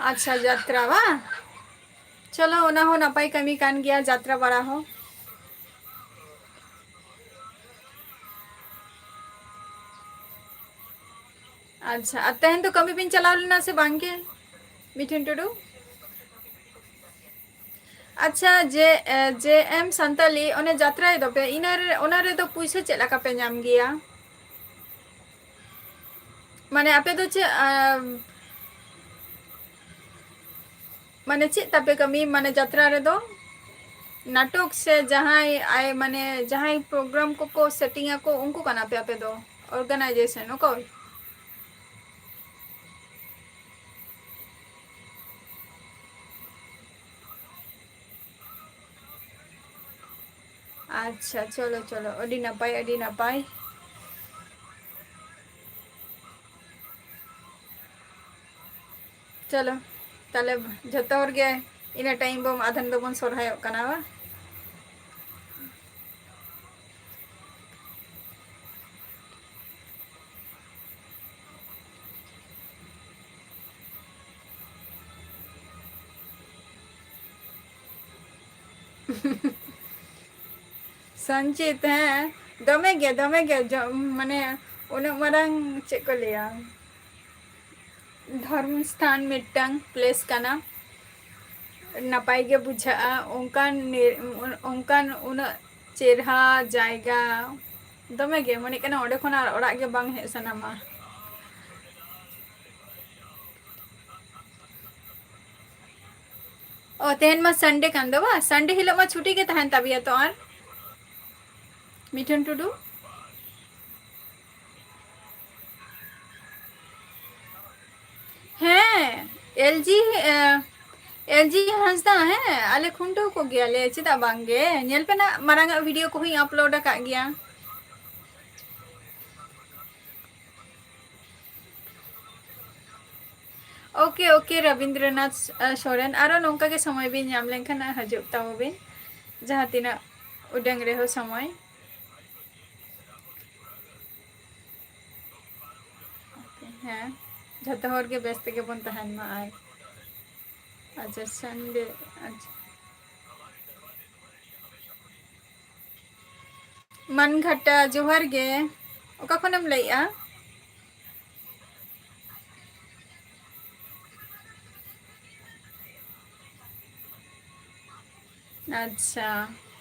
ᱟᱪᱪᱷᱟ ᱡᱟᱛᱨᱟ ᱵᱟᱝ ᱪᱚᱞᱚ ᱚᱱᱟ ᱦᱚᱸ ᱱᱟᱯᱟᱭ ᱠᱟᱹᱢᱤ ᱠᱟᱱ ᱜᱮᱭᱟ ᱡᱟᱛᱨᱟ ᱵᱟᱲᱟ ᱦᱚᱸ। ᱟᱪᱪᱷᱟ ᱟᱨ ᱛᱮᱦᱮᱧ ᱫᱚ ᱠᱟᱹᱢᱤ ᱵᱤᱱ ᱪᱟᱞᱟᱣ ᱞᱮᱱᱟ ᱥᱮ ᱵᱟᱝᱜᱮ ᱢᱤᱴᱷᱩᱱ ᱴᱩᱰᱩ? ᱟᱪᱪᱷᱟ ᱡᱮ ᱮᱢ ᱥᱟᱱᱛᱟᱞᱤ ᱚᱱᱮ ᱡᱟᱛᱨᱟᱭ ᱫᱚᱯᱮ ᱚᱱᱟ ᱨᱮᱫᱚ ᱯᱩᱭᱥᱟᱹ ᱪᱮᱫ ᱞᱮᱠᱟ ᱯᱮ ᱧᱟᱢ ᱜᱮᱭᱟ? ᱢᱟᱱᱮ ᱟᱯᱮ ᱫᱚ ᱪᱮᱫ ᱢᱟᱱᱮ ᱪᱮᱫ ᱛᱟᱯᱮ ᱠᱟᱹᱢᱤ ᱢᱟᱱᱮ ᱡᱟᱛᱨᱟ ᱨᱮᱫᱚ? ᱱᱟᱴᱚᱠ ᱥᱮ ᱡᱟᱦᱟᱸᱭ ᱢᱟᱱᱮ ᱡᱟᱦᱟᱸᱭ ᱯᱨᱳᱜᱨᱟᱢ ᱠᱚᱠᱚ ᱥᱮᱴᱤᱝ ᱟᱠᱚ ᱩᱱᱠᱩ ᱠᱟᱱᱟ ᱯᱮ ᱟᱯᱮ ᱫᱚ? ᱚᱨᱜᱟᱱᱟᱭᱡᱮᱥᱚᱱ ᱚᱠᱚᱭ? ᱟᱪᱪᱷᱟ ᱪᱚᱞᱚ ᱪᱚᱞᱚ ᱟᱹᱰᱤ ᱱᱟᱯᱟᱭ ᱟᱹᱰᱤ ᱱᱟᱯᱟᱭ। ᱪᱚᱞᱚ ᱛᱟᱦᱞᱮ ᱡᱷᱚᱛᱚ ᱦᱚᱲ ᱜᱮ ᱤᱱᱟᱹ ᱴᱟᱭᱤᱢ ᱵᱚ ᱟᱫᱷᱮᱱ ᱫᱚᱵᱚᱱ ᱥᱚᱨᱦᱟᱭᱚᱜ ᱠᱟᱱᱟ ᱵᱟᱝ? ᱥᱚᱧᱪᱤᱛ ᱦᱮᱸ ᱫᱚᱢᱮ ᱜᱮ ᱢᱟᱱᱮ ᱩᱱᱟᱹᱜ ᱢᱟᱨᱟᱝ ᱪᱮᱫ ᱠᱚ ᱞᱟᱹᱭᱟ ᱫᱷᱚᱨᱢ ᱥᱛᱷᱟᱱ ᱢᱤᱫᱴᱟᱝ ᱯᱞᱮᱥ ᱠᱟᱱᱟ। ᱱᱟᱯᱟᱭ ᱜᱮ ᱵᱩᱡᱷᱟᱹᱜᱼᱟ ᱚᱱᱠᱟᱱ ᱩᱱᱟᱹᱜ ᱪᱮᱨᱦᱟ ᱡᱟᱭᱜᱟ ᱫᱚᱢᱮ ᱜᱮ ᱢᱚᱱᱮ ᱠᱟᱱᱟ ᱚᱸᱰᱮ ᱠᱷᱚᱱᱟᱜ ᱚᱲᱟᱜ ᱜᱮ ᱵᱟᱝ ᱦᱮᱡ ᱥᱟᱱᱟᱢᱟ। ᱚ ᱛᱮᱦᱮᱧ ᱢᱟ ᱥᱟᱱᱰᱮ ᱠᱟᱱ ᱫᱚ ᱵᱟᱝ ᱥᱟᱱᱰᱮ ᱦᱤᱞᱳᱜ ᱢᱟ ᱪᱷᱩᱴᱤ ᱜᱮ ᱛᱟᱦᱮᱱ ᱛᱟᱵᱤᱭᱟ ᱛᱚ ᱟᱨ ᱢᱤᱴᱷᱩᱱ ᱴᱩᱰᱩ ᱦᱮᱸ ᱮᱞᱡᱤ ᱦᱟᱸᱥᱫᱟ ᱦᱮᱸ ᱟᱞᱮ ᱠᱷᱩᱱᱴᱟᱹᱣ ᱠᱚᱜᱮᱭᱟᱞᱮ ᱪᱮᱫᱟᱜ ᱵᱟᱝᱜᱮ ᱧᱮᱞ ᱯᱮ ᱱᱟᱜ ᱢᱟᱨᱟᱝ ᱟᱜ ᱵᱷᱤᱰᱭᱳ ᱠᱚᱦᱚᱧ ᱟᱯᱞᱳᱰ ᱟᱠᱟᱫ ᱜᱮᱭᱟ। ᱳᱠᱮ ᱨᱚᱵᱤᱱᱫᱨᱚᱱᱟᱛᱷ ᱥᱚᱨᱮᱱ ᱟᱨᱚ ᱱᱚᱝᱠᱟ ᱜᱮ ᱥᱚᱢᱚᱭ ᱵᱤᱱ ᱧᱟᱢ ᱞᱮᱱᱠᱷᱟᱱ ᱦᱤᱡᱩᱜ ᱛᱟᱵᱚ ᱵᱤᱱ ᱡᱟᱦᱟᱸ ᱛᱤᱱᱟᱹᱜ ᱩᱰᱟᱹᱝ ᱨᱮᱦᱚᱸ ᱥᱚᱢᱚᱭ ᱦᱮᱸ ᱡᱷᱚᱛᱚ ᱦᱚᱲ ᱜᱮ ᱵᱮᱥ ᱛᱮᱜᱮ ᱵᱚᱱ ᱛᱟᱦᱮᱱ ᱢᱟ ᱟᱨ ᱟᱪᱪᱷᱟ ᱥᱟᱱᱰᱮ ᱟᱪᱪᱷᱟ ᱢᱟᱱᱜᱷᱟᱴᱟ ᱡᱚᱦᱟᱨ ᱜᱮ ᱚᱠᱟ ᱠᱷᱚᱱᱮᱢ ᱞᱟᱹᱭᱮᱜᱼᱟ? ᱟᱪᱪᱷᱟ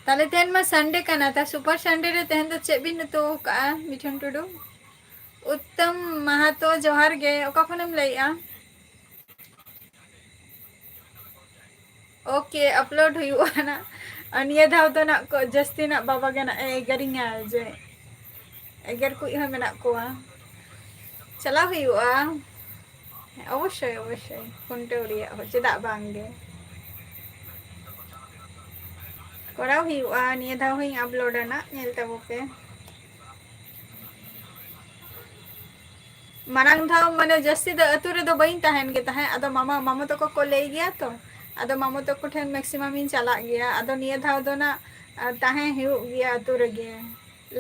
ᱛᱟᱦᱞᱮ ᱛᱮᱦᱮᱧ ᱢᱟ ᱥᱟᱱᱰᱮ ᱠᱟᱱᱟ ᱛ ᱥᱩᱯᱟᱨ ᱥᱟᱱᱰᱮ ᱨᱮ ᱛᱮᱦᱮᱧ ᱫᱚ ᱪᱮᱫ ᱵᱤᱱ ᱩᱛᱩ ᱟᱠᱟᱜᱼᱟ ᱢᱤᱴᱷᱩᱱ ᱴᱩᱰᱩ? ᱩᱛᱛᱚᱢ ᱢᱟᱦᱟᱛᱚ ᱡᱚᱦᱟᱨ ᱜᱮ ᱚᱠᱟ ᱠᱷᱚᱱᱮᱢ ᱞᱟᱹᱭᱮᱜᱼᱟ? ओके अपलोड हुआ ना निया धाव तो ना को जस्ती ना बाबा के ना एगरिंगा जे एगर कुछ हम ना कोआ चला हुआ अवश्य अवश्य कुंटे उड़िया हो चेदा बांगे कराव हुआ निया धाव हुई अपलोड ना नेल तबो पे मारांग धाव माने जस्ती द अतु रे दो बइन तहन गे तहे अदो मामा मामा तो को ले गया तो अदो मामा तो को ठेन मैक्सिमम इन चला गया अदो निया धाव दो ना तहे हिउ गया अतु रे गे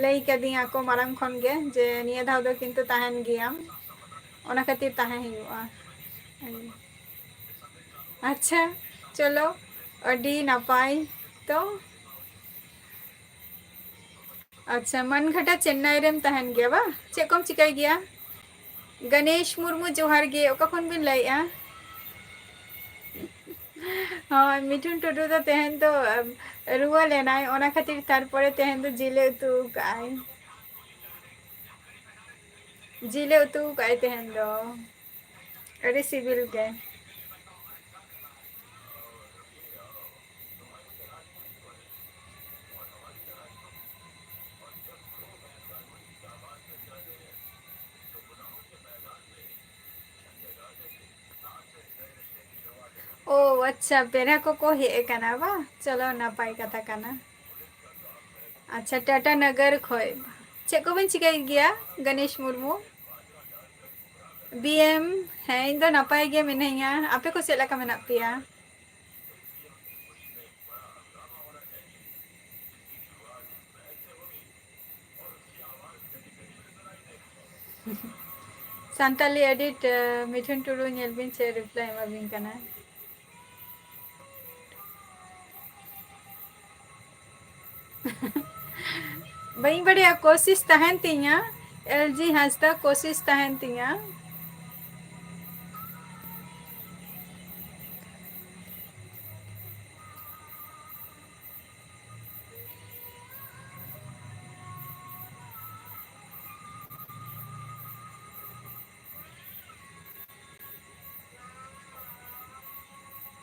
लई कदिया को मारांग खन गे जे निया धाव दो किंतु तहन गया ओना खातिर तहे हुआ अच्छा चलो अडी नापाई तो अच्छा मन घटा चेन्नई रेम तहन गया बा चे कोम चिकाई गया गणेश मुर्मू जोहार गे ओका खन बिन लइया हाँ मिठुन टुडू तो तेहन तो रुआ लेनाय ओना खातिर तारपरे तेहन तो जिले उतु काय जिले उतु काय तेहन दो अरे सिविल के ओ अच्छा पेरा को हे कना बा चलो नापाई कथा कना अच्छा टाटा नगर खोय चे को बिन चिकाई गया गणेश मुर्मू बीएम है इन दो नापाई गया मिनैया आपे को चेला का मेना पिया सांताली एडिट मिठुन टुडू नेल बिन से रिप्लाई मा बिन कना बई बढ़िया कोशिश तहन तिया एलजी हंसता कोशिश तहन तिया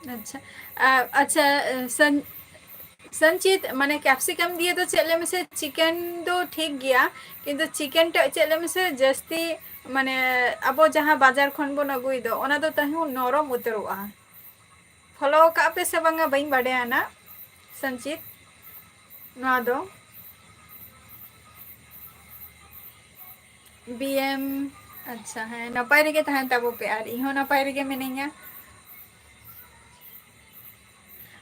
अच्छा अच्छा संचित माने कैप्सिकम दिए तो चले में से चिकन दो ठीक गया किंतु चिकन टा चले में से जस्ती माने अब जहाँ बाजार खन बन अगुई दो ओना दो तहु नरम उतरोआ फॉलो का पे से बंगा बई बड़े ना संचित ना दो बीएम अच्छा है नपाय रे के तहन तबो पे आर इहो नपाय रे के मिनिया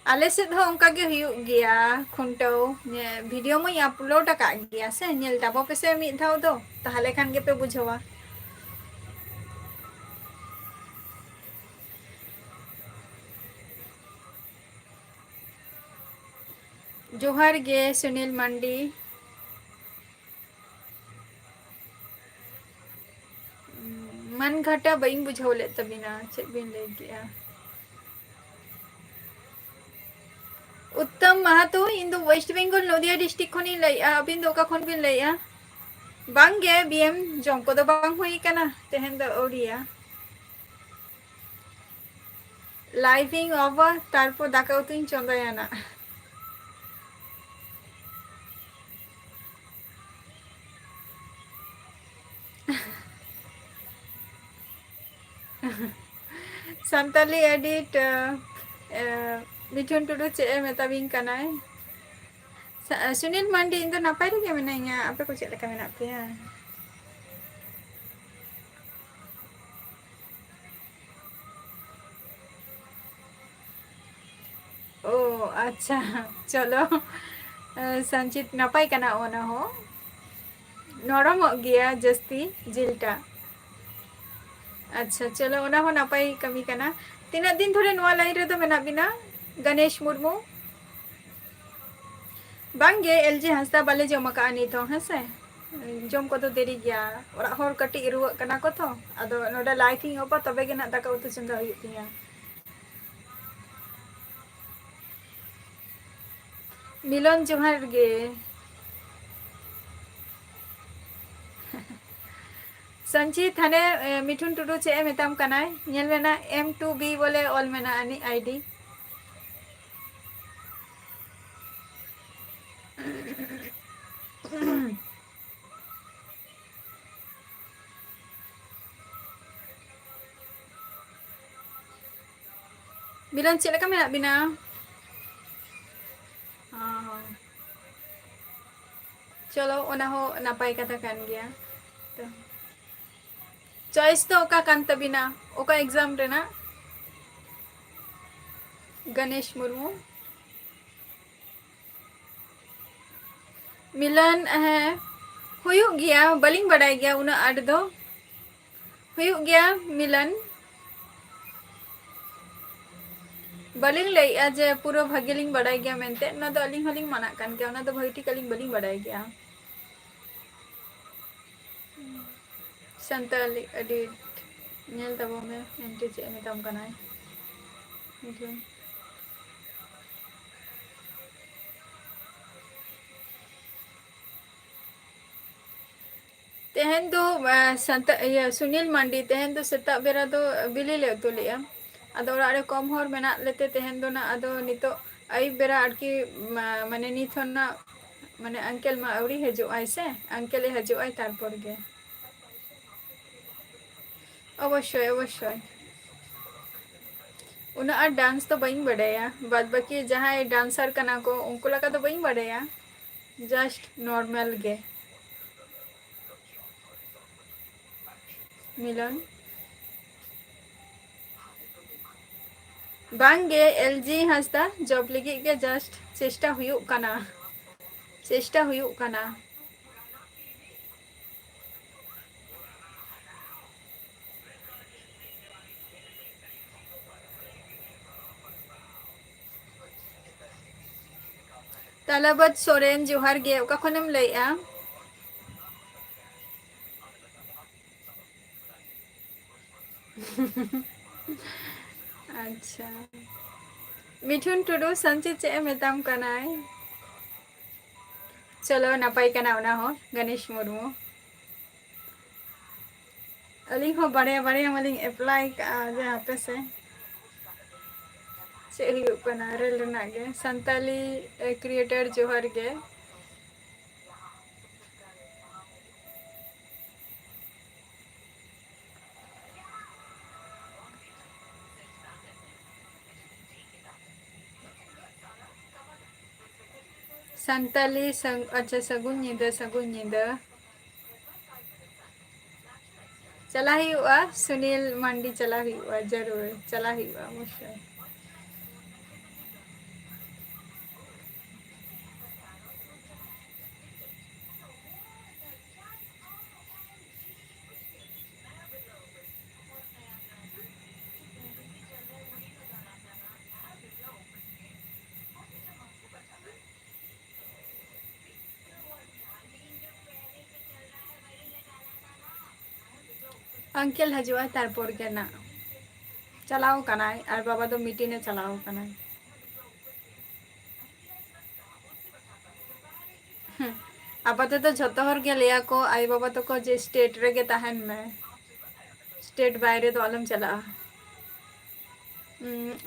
आले से दो उनका के हुई गया खुंटो वीडियो में अपलोड का गया से नेल तबो पे से मिद धाव दो ताहले खान के पे बुझवा जोहार गे सुनील मंडी मन घटा बइन बुझौले तबिना चेक बिन ले गया उत्तम महतो इन दो वेस्ट बेंगल नदिया डिस्ट्रिक्ट खनि लइया अबिन दो का खन बिन लइया बांग गे बीएम जंको दो बांग हुई कना तेहन दो ओडिया लाइविंग ओवर तारपो दाका उतुइन चंदायाना संताली एडिट मिठुन टुडू चे मेताबिन कनाय सुनील मंडी इन दो नापाय रे मेनाइया आपे को चे लेका मेना पे ओ अच्छा चलो संचित नापाय कना ओना हो नरम गया जस्ती जिलटा अच्छा चलो ओना हो नापाय कमी कना तीना दिन धरे नवा लाइन रे दो मेना बिना गणेश मुर्मू बांगे एलजी हंसदा बाले जमा का आनी तो हंसे जम को तो देरी गया और हर कटी रुआ कना को तो अदो नोडा लाइफिंग ओपा तबे गे ना दाका उतु चंदा हुई तिया मिलन जोहार गे संचित हने मिठुन टुडू चे मेताम कनाय नेल मेना M2B बोले ऑल मेना आनी ID Milan cik lekam nak bina? चलो ओना हो नापाई कथा कान गया तो चॉइस तो ओका कान तबिना ओका एग्जाम रेना गणेश मुर्मू मिलन है हुयुग गया बलिंग बड़ाई गया उना आड दो हुयुग गया मिलन बलिंग ले आज पूरा भाग्यलिंग बड़ाई गया मेनते ना तो अलिंग हलिंग मना कान गया ना तो भईटी कलिंग बलिंग बड़ाई गया संताली एडिट नेल तबो में एंटी चे मेताम कनाय तेहन तो संत सुनील मांडी तेहन तो सेता बेरा तो बिली ले उतु लिया अदो ओरा रे कम हर मेना लेते तेहन दो ना अदो नितो आई बेरा आड़की माने नित होना माने अंकेल मा अवरी हजो आय से अंकेल हजो आय तारपर गे अवश्य अवश्य उना आ डांस तो बई बड़ाया बाद बाकी जहां डांसर कना को उनको लगा तो बई बड़ाया जस्ट नॉर्मल गे मिलन बांगे एलजी हंसदा जॉब लगी के जस्ट चेष्टा हुयुग कना तालाबत सोरेन जोहार गे ओका खनम लइआ अच्छा मिठुन टुडू संचित चे मेताम कनाय चलो नापाई कना उना हो गणेश मुर्मू अली हो बड़े बड़े मलिंग अप्लाई जहाँ पे से चेल कना रेल ना गे संताली क्रिएटर जोहर गे संताली अच्छा सगुन निंदा चला ही हुआ सुनील मंडी चला ही हुआ जरूर चला ही हुआ मुश्किल अंकेल हजुआ तारपर के ना चलाओ कनाय और बाबा तो मीटिंग ने चलाओ कनाय आपातत तो झतो हर के लिया को आई बाबा तो को जे स्टेट रे के तहन में स्टेट बाहर तो आलम चला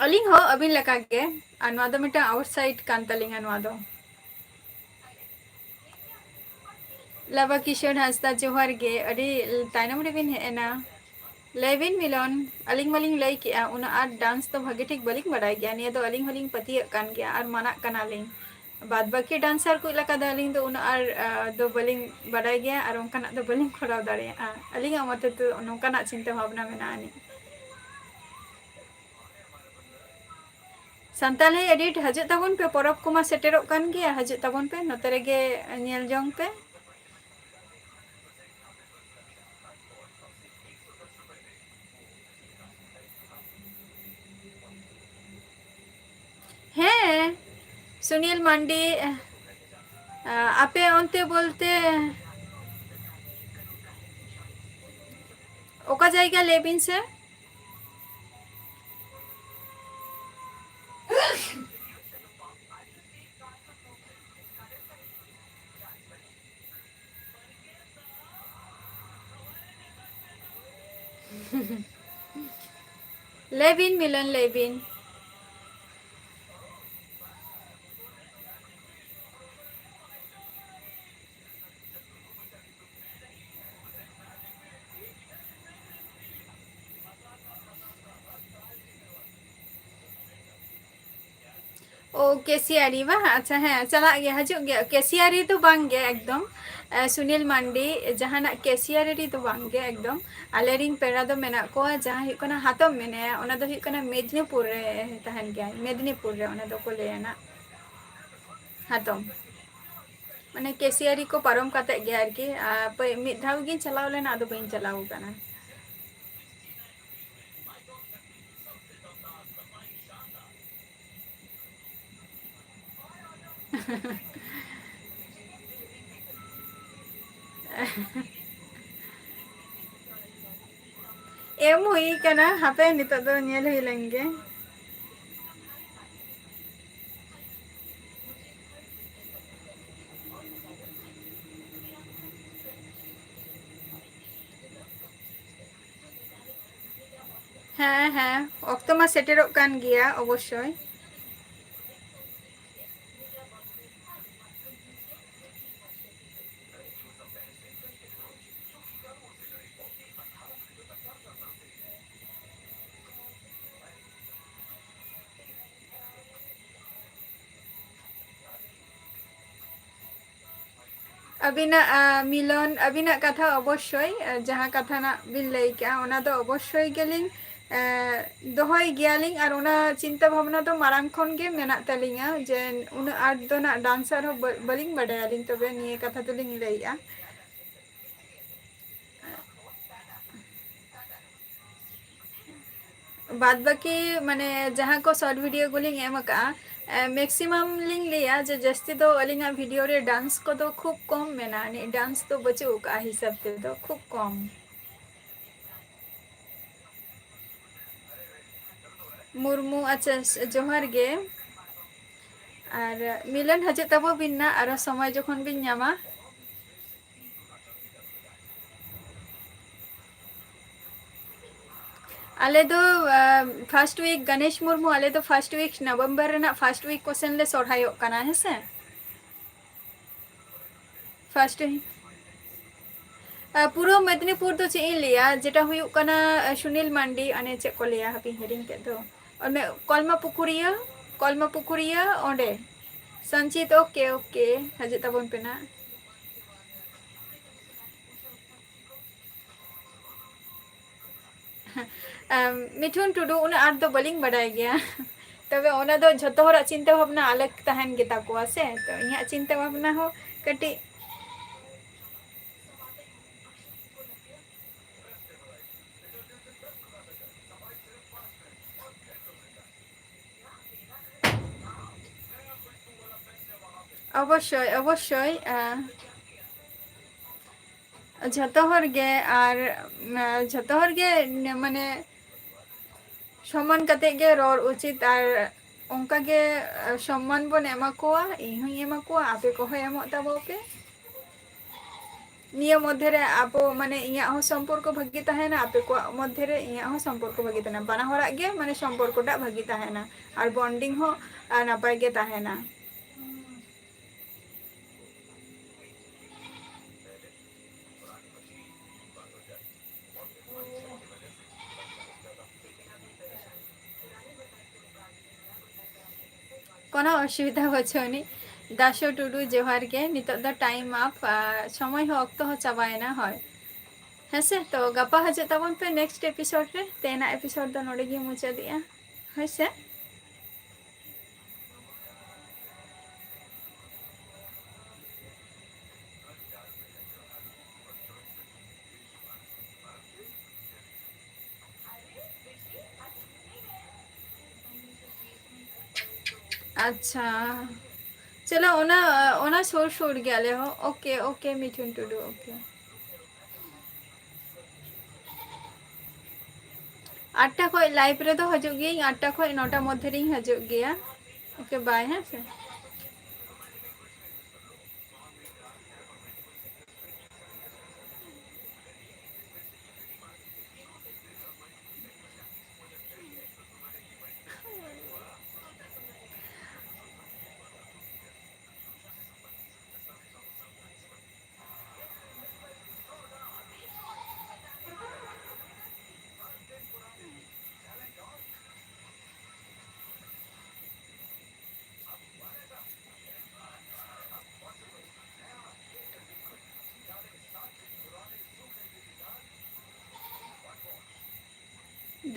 अलिंग हो अबिन लका के अनवा दो मिटा आउटसाइड कांतलिंग अनवा दो लबा किशोर हंसदा जोहर गे अड़ी ताइनम रे बिन हेना लेविन मिलन अलिंग मलिंग लई के उना आ डांस तो भागे ठीक बलिंग बड़ाई गया निया तो अलिंग हलिंग पति कान गया और मना कना लिंग बाद बाकी डांसर को लका दा अलिंग तो उना आर दो बलिंग बड़ाई गया और उनका दो बलिंग खराव दाड़े अलिंग मते तो नोका चिंता भावना मेना आनी संताल है एडिट हजू तबन पे परब कुमा सेटेरो कान गया हजू तबन पे नोते रेगे नेल जोंग पे हैं सुनील मंडी आपे अंते बोलते ओका जायगा लेबिन से लेबिन मिलन लेबिन ओ केसियारी बा अच्छा हाँ चला गया हजुग गया केसियारी तो बांग गया एकदम सुनील मांडी जहाना केसियारी तो बांग गया एकदम आलेरिंग पेड़ा दो मेना को जहां हुई कना हातम मेने ओना दो हुई कना मेदिनीपुर रे तहन गया मेदिनीपुर रे ओना दो को लेना हातम माने केसियारी को पारम काते गया आरकी पे मिद धाव गी चलाव लेना आदो बइन चलाव कना एम हुई कना हापे नितो दो नेल हुई लेंगे हाँ हाँ ऑक्टो मा सेटेरो कान गया अवश्य अबिना मिलन अबिना कथा अवश्य जहाँ कथा ना बिन लई क्या ओना दो अवश्य गेलिंग दोहय गियालिंग और उना चिंता भावना तो मारांग खन गे मेना तलिंगा जे उन आर्ट दो ना डांसर हो बलिंग बडायालिंग तबे निये कथा तलिंग लईया बाद बाकी माने जहाँ को शॉर्ट वीडियो गुलिंग एम का मैक्सिमम लिंग लिया जे जस्ती तो अलिंगा वीडियो रे डांस को तो खूब कम मेना ने डांस तो बचू का हिसाब ते तो खूब कम मुर्मू अच्छा जोहार गे और मिलन हजे तबो बिन्ना और समय जखन बिन नामा आले दो फर्स्ट वीक गणेश मुर्मू आले दो फर्स्ट वीक नवंबर रेना फर्स्ट वीक को सेन ले सोरहायो कना है से फर्स्ट पूरा मेदिनीपुर तो चे लिया जेटा हुई कना सुनील मांडी अने चे को लिया हापी हेरिंग के दो और मैं कलमा पुकुरिया ओंडे संचित ओके ओके हजे तबन पेना मिठुन टुडू उन आर दो बलिंग बडाय गया तबे ओना दो झतो हरा चिंता भावना अलग तहन गेता को से तो इहा चिंता भावना हो कटी अवश्य अवश्य झतो हर गे और झतो हर गे माने सम्मान कते गे रोर उचित और उनका गे सम्मान बन एमा कोआ इहुं एमा कोआ आपे को एमो तबो पे निया मध्य रे आपो माने इया हो संपर्क भागी तहना आपे को मध्य रे इया हो संपर्क भागी तहना बाना होरा गे माने संपर्क टा भागी तहना और बॉन्डिंग हो नापाय गे तहना कोनो असुविधा बचोनी दासो टुडू जोहार के नितो द टाइम आप समय हो अक्तो हो चाबायना होय हेसे तो गपा हजे तबन पे नेक्स्ट एपिसोड रे तेना एपिसोड द नोडे गी मुचा दिया हेसे अच्छा चलो ओना ओना सोर सोर गयाले हो okay okay Mithun Tudu okay 8टा खो लाइव रे तो हजु गे 8टा खो 9टा मध्य रे हजु गया ओके बाय है से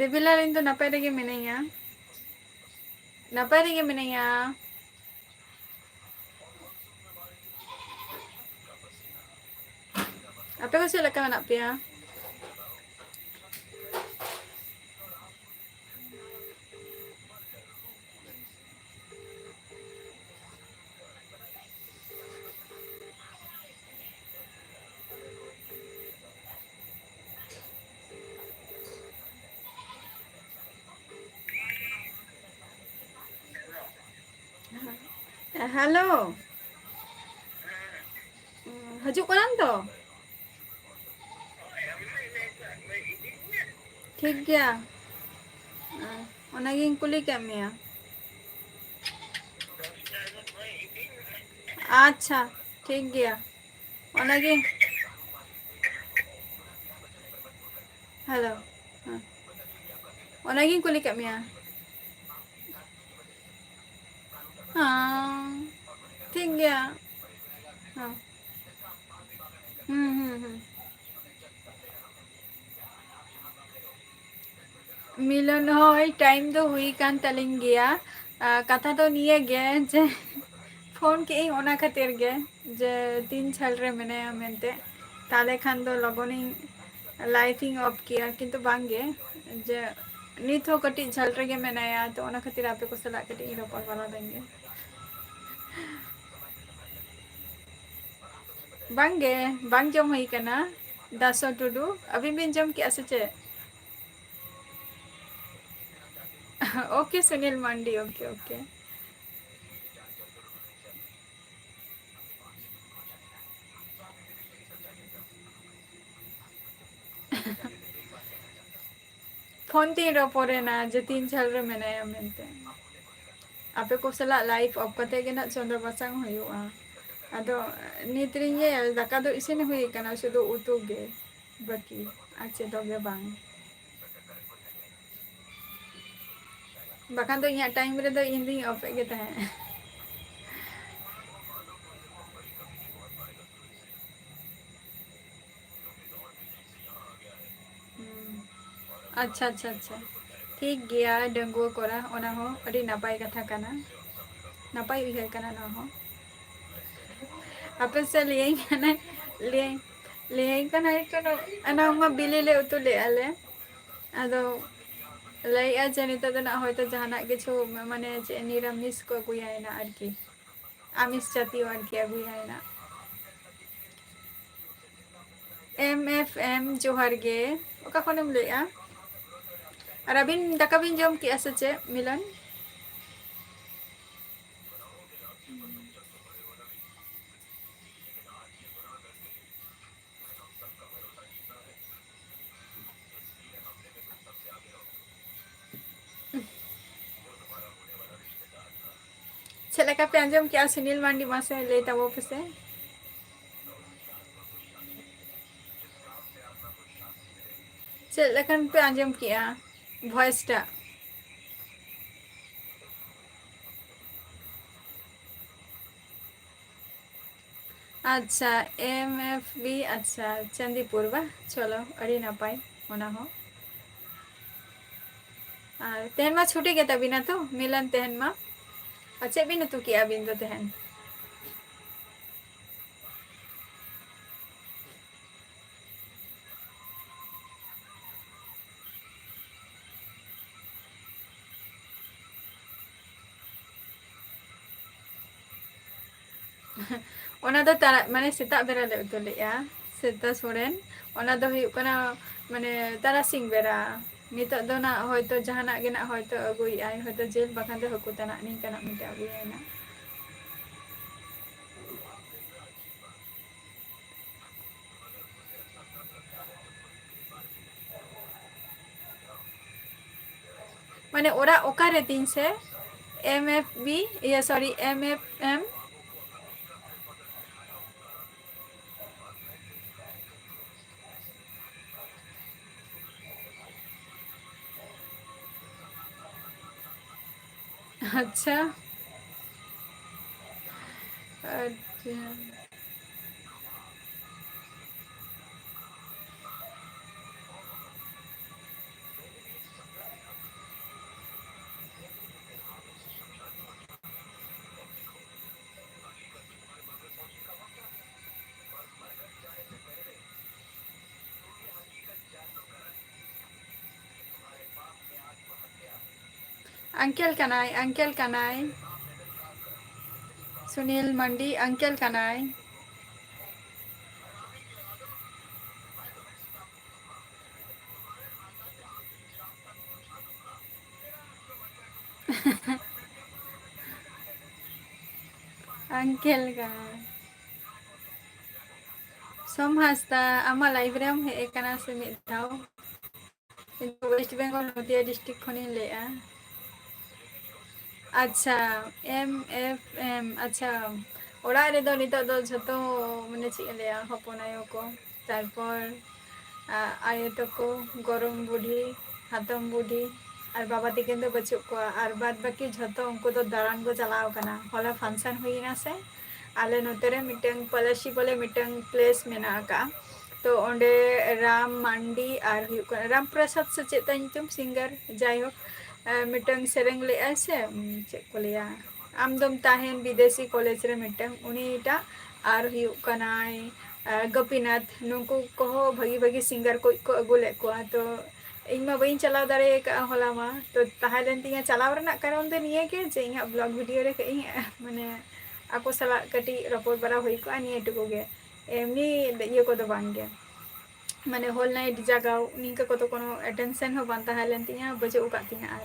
देवीलाल इन तो नपाय रेगे मिनाइया नपाय रेगे मिनाइया apa ko sila ka anak pia halo hajuk ko lang to ठीक गया ओनागिंग कुली कैमिया अच्छा ठीक गया ओनागिंग हेलो ओनागिंग कुली कैमिया हाँ ठीक गया हाँ मिलन होय टाइम दो हुई कान तलिंग गया कथा तो निये गे जे फोन के ओना खातिर गे जे 3 साल रे मेने मेनते ताले खान दो लगोनी लाइटिंग ऑफ किया किंतु बांगे जे नित हो कटी झल रे मेनाया तो ओना खातिर आपे को सला कटी रोपड़ वाला देंगे बांगे बांग जम हुई कना दासो टुडू अभी बिन जम के आसे चे ओके सुनील मांडी ओके ओके फोन ती रोपरे ना जे 3 साल रे मेनाया मेनते आपे को सला लाइफ ऑफ कते गे ना चंद्र बसांग हुआ अदो नित्रिंगे दाका दो इसिन हुई कना सुदो उतु गे बाकी आचे दो गे बांग बाकान दो इया टाइम रे दो इंदी ऑफ गे ता है अच्छा अच्छा अच्छा ठीक गया डंगुआ कोरा ओना हो अडी नापाय कथा कना नापाय उइहर कना ना हो apa sa liang kana liang kana kono ana ma bili le utu le ale ado lay aja nito to na hoyto jahanak kichu mane je niramis ko aguya na arki amis jatiyo arki aguya na MFM johar ge oka khonem le a আর আবিন দাকা বিন জম কি আছে মিলন चल का पे अंजम क्या सुनील मांडी मासे लेता वो पे चल लखन पे अंजम किया वॉइस टा अच्छा MFB अच्छा चंदीपुर बा चलो अड़ी नापाय होना हो तेहन मा छुटी के तभी ना तो मिलन तेहन मा अच्छा भी न तू किया बिन तो तेहन ओना दो तारा माने सेता बेरा ले उतु ले या सेता सोरेन ओना दो हुयु कना माने तारा सिंग बेरा नितो दो ना होयतो जहाना गे ना होयतो अगुई आय होयतो जेल बखान दो हकु तना नि कना मिटा अगुई आय ना माने ओरा ओकारे तीन से MFB या सॉरी MFM अच्छा अच्छा अंकेल कनाई सुनील मंडी अंकेल कनाई अंकेल कनाई सोम हासदा आमा लाइव रे हे कना से मिद धाव वेस्ट बेंगल नदिया डिस्ट्रिक्ट खनि लेआ अच्छा MFM अच्छा ओड़ा रे दो नितो दो झतो माने ची लेया हपनायो को तारपर आये तको गरम बुढ़ी हातम बुढ़ी और बाबा तिकिन दो बचु को और बाद बाकी झतो उनको तो दालान को चलाओ कना होला फंक्शन हुईना से आले नोतेरे मिटंग पलसी बोले मिटंग प्लेस मेना का तो ओंडे राम मंडी और राम प्रसाद से चेता तुम सिंगर जाय हो मिटंग सेरेंग ले ऐसे चेक को लिया आमदम ताहेन विदेशी कॉलेज रे मिटंग उनीटा और हुयु कनाय गोपीनाथ नुको को भगी भगी सिंगर को अगु ले को तो ᱤᱧ ᱢᱟ ᱵᱟᱹᱧ ᱪᱟᱞᱟᱣ ᱫᱟᱲᱮ ᱟᱠᱟᱫᱼᱟ ᱦᱚᱞᱟ ᱢᱟ ᱛᱚ ᱛᱟᱦᱮᱸ ᱞᱮᱱ ᱛᱤᱧᱟ ᱪᱟᱞᱟᱣ ᱨᱮᱱᱟᱜ ᱠᱟᱨᱚᱱ ᱫᱚ ᱱᱤᱭᱟᱹ ᱜᱮ ᱡᱮ ᱤᱧᱟᱹᱜ ᱵᱞᱚᱜ ᱵᱷᱤᱰᱤᱭᱳ ᱨᱮ ᱠᱟᱹᱡ ᱤᱧ ᱢᱟᱱᱮ ᱟᱠᱚ ᱥᱟᱞᱟᱜ ᱠᱟᱹᱴᱤᱡ ᱨᱚᱯᱚᱲ ᱵᱟᱲᱟ ᱦᱩᱭ ᱠᱚᱜᱼᱟ ᱱᱤᱭᱟᱹ ᱴᱩᱠᱩ ᱜᱮ ᱮᱢᱱᱤ ᱤᱭᱟᱹ ᱠᱚᱫᱚ ᱵᱟᱝ ᱜᱮ माने होल नाइट जगाव निका को तो कोनो अटेंशन हो बन ताहे लेन तिया बजे उका तिया आर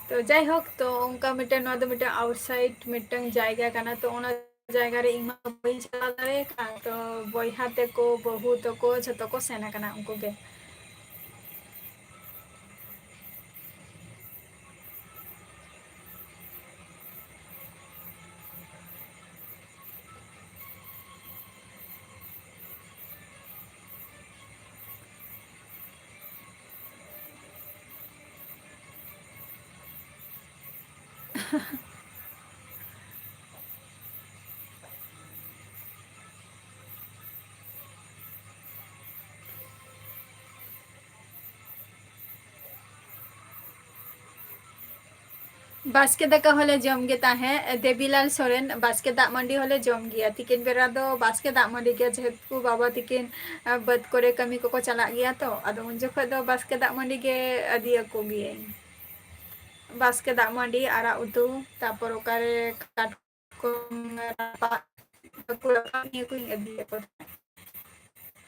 तो जाय होक तो उनका मिटन नो दो मिटन आउटसाइड मिटन जायगा कना तो ओना जायगा रे इमा बई चला दारे का तो बयहा ते को बहु तो को जतो को सेना कना उनको के बास्के दाका होले जम गे ताहे देवीलाल सोरेन बास्के दाग मंडी होले जम गया तिकिन बेरा दो बास्के दाग मंडी के जेहेतु बाबा तिकिन बद करे कमी को चला गया तो अदो उन जखो दो बास्के दाग मंडी के अदिया को गिए बास्के दाग मंडी आरा उतु तापर ओकारे काट को रापा को निये को अदिया को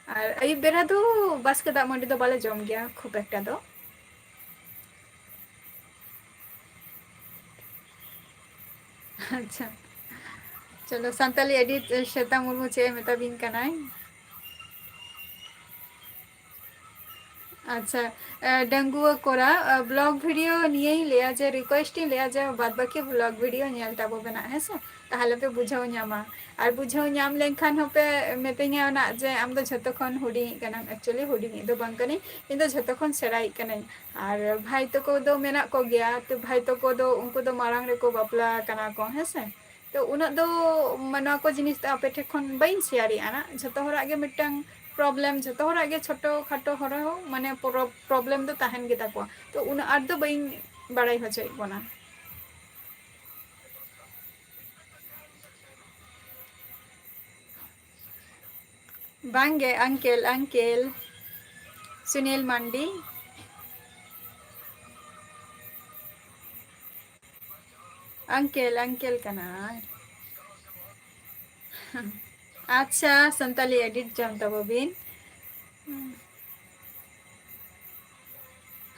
और अयुब बेरा दो बास्के दाग मंडी दो बाले जम गया खूब एकटा दो अच्छा चलो संताली एडिट श्वेता मुर्मू चे मेता बिन कनाई अच्छा डंगुआ कोरा ब्लॉग वीडियो निये ही लिया जे रिक्वेस्ट ही लिया जे बाद बाकी ब्लॉग वीडियो नेल ताबो बना है से ताहले पे बुझाव न्यामा और बुझाव न्याम लेनखान होपे मेतेኛ ना जे आम दो झतो खन हुडी कना एक्चुअली हुडी दो बांग कनी इन दो झतो खन सेराई कनाई और भाई तो को दो मेना को गया तो भाई तो को दो उनको दो मारांग रे को बापला कना को है से तो उना दो मना को जिनिस आपे ठे खन बाइन शेयरी आना झतो हरा गे मिटंग प्रॉब्लम जो हर आगे छोटो खाटो हर हो माने प्रॉब्लम तो तहन गे ताको तो उन आर दो बई बड़ाई हचई बना बांगे अंकेल अंकेल सुनील मंडी अंकेल अंकेल कना अच्छा संताली एडिट जम तब बिन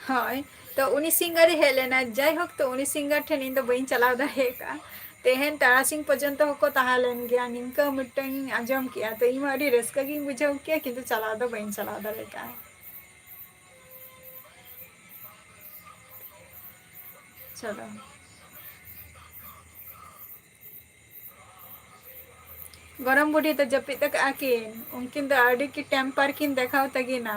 हाँ तो उनी सिंगर हे लेना जाय होक तो उनी सिंगर ठेन इन दो बई चलाव दाहे का तेहन तारासिंग पर्यंत होको ताहालेन गया निंका मिटंग आजम किया तो इमा अडी रस्का गिंग बुझाव किया किंतु चलाव दो बई चलाव दारे का चलो गरम बुढ़ी तो जपी तक आकिन उनकिन तो आड़ी की टेम्पर किन देखाव तगिना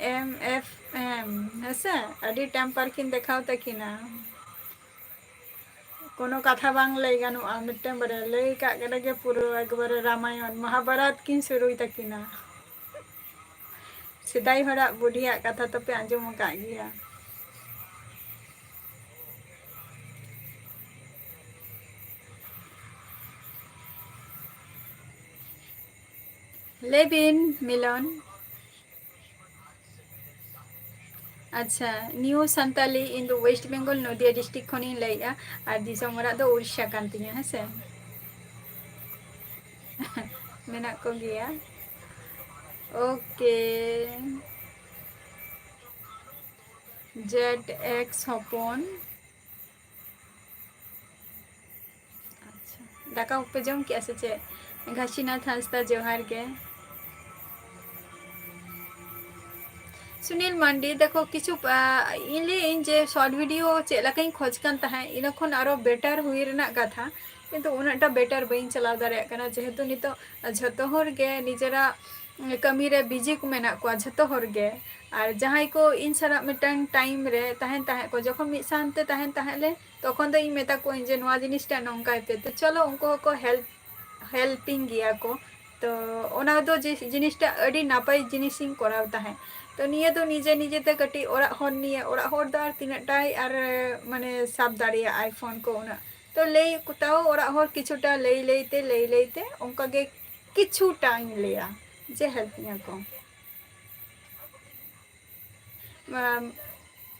MFM हेसे आड़ी टेम्पर किन देखाव तकिना कोनो कथा बांग लई गानुआ मिटन बरे लई का के पूरा एकबारे रामायण महाभारत किन शुरुई तकिना सिदाई हड़ा बुढ़िया कथा तो पे आंजम का गया लेबिन मिलन अच्छा न्यू संताली इन दो वेस्ट बेंगल नदिया डिस्ट्रिक्ट खनी लैया और दिसम ओरा दो उड़ीसा कान तिया है से मेना को गया ओके जेड एक्स हपन अच्छा दाका पे जम क्या से चे घासीनाथ हांसदा जोहार के सुनील मांडी देखो किछु इन जे शॉर्ट वीडियो चे लकाई खोज कान तहां इन खन आरो बेटर हुई रना कथा किंतु उनाटा बेटर बइन चलाव दारे कना जेहेतु नितो झतो हर गे निजरा कमी रे बिजी को मेना को झतो हर गे और जहां को इन सारा मिटन टाइम रे तहन तहन को जखन मिट सानते तहन तहले तखन तो इन मेता को जे नवा जिनिसटा नंकाय पे तो चलो उनको को हेल्पिंग गिया को तो ओना दो जिनिसटा अडी नापाय जिनिसिंग कराव ताहे तो निये तो निजे निजे ते कटी ओरा हर निये ओरा हर दार तिनटाई और माने साब दाड़िया आईफोन को उना तो लई कुताओ ओरा हर किछुटा लई लईते उनका गे किछुटा लिया जे हेल्पिंग को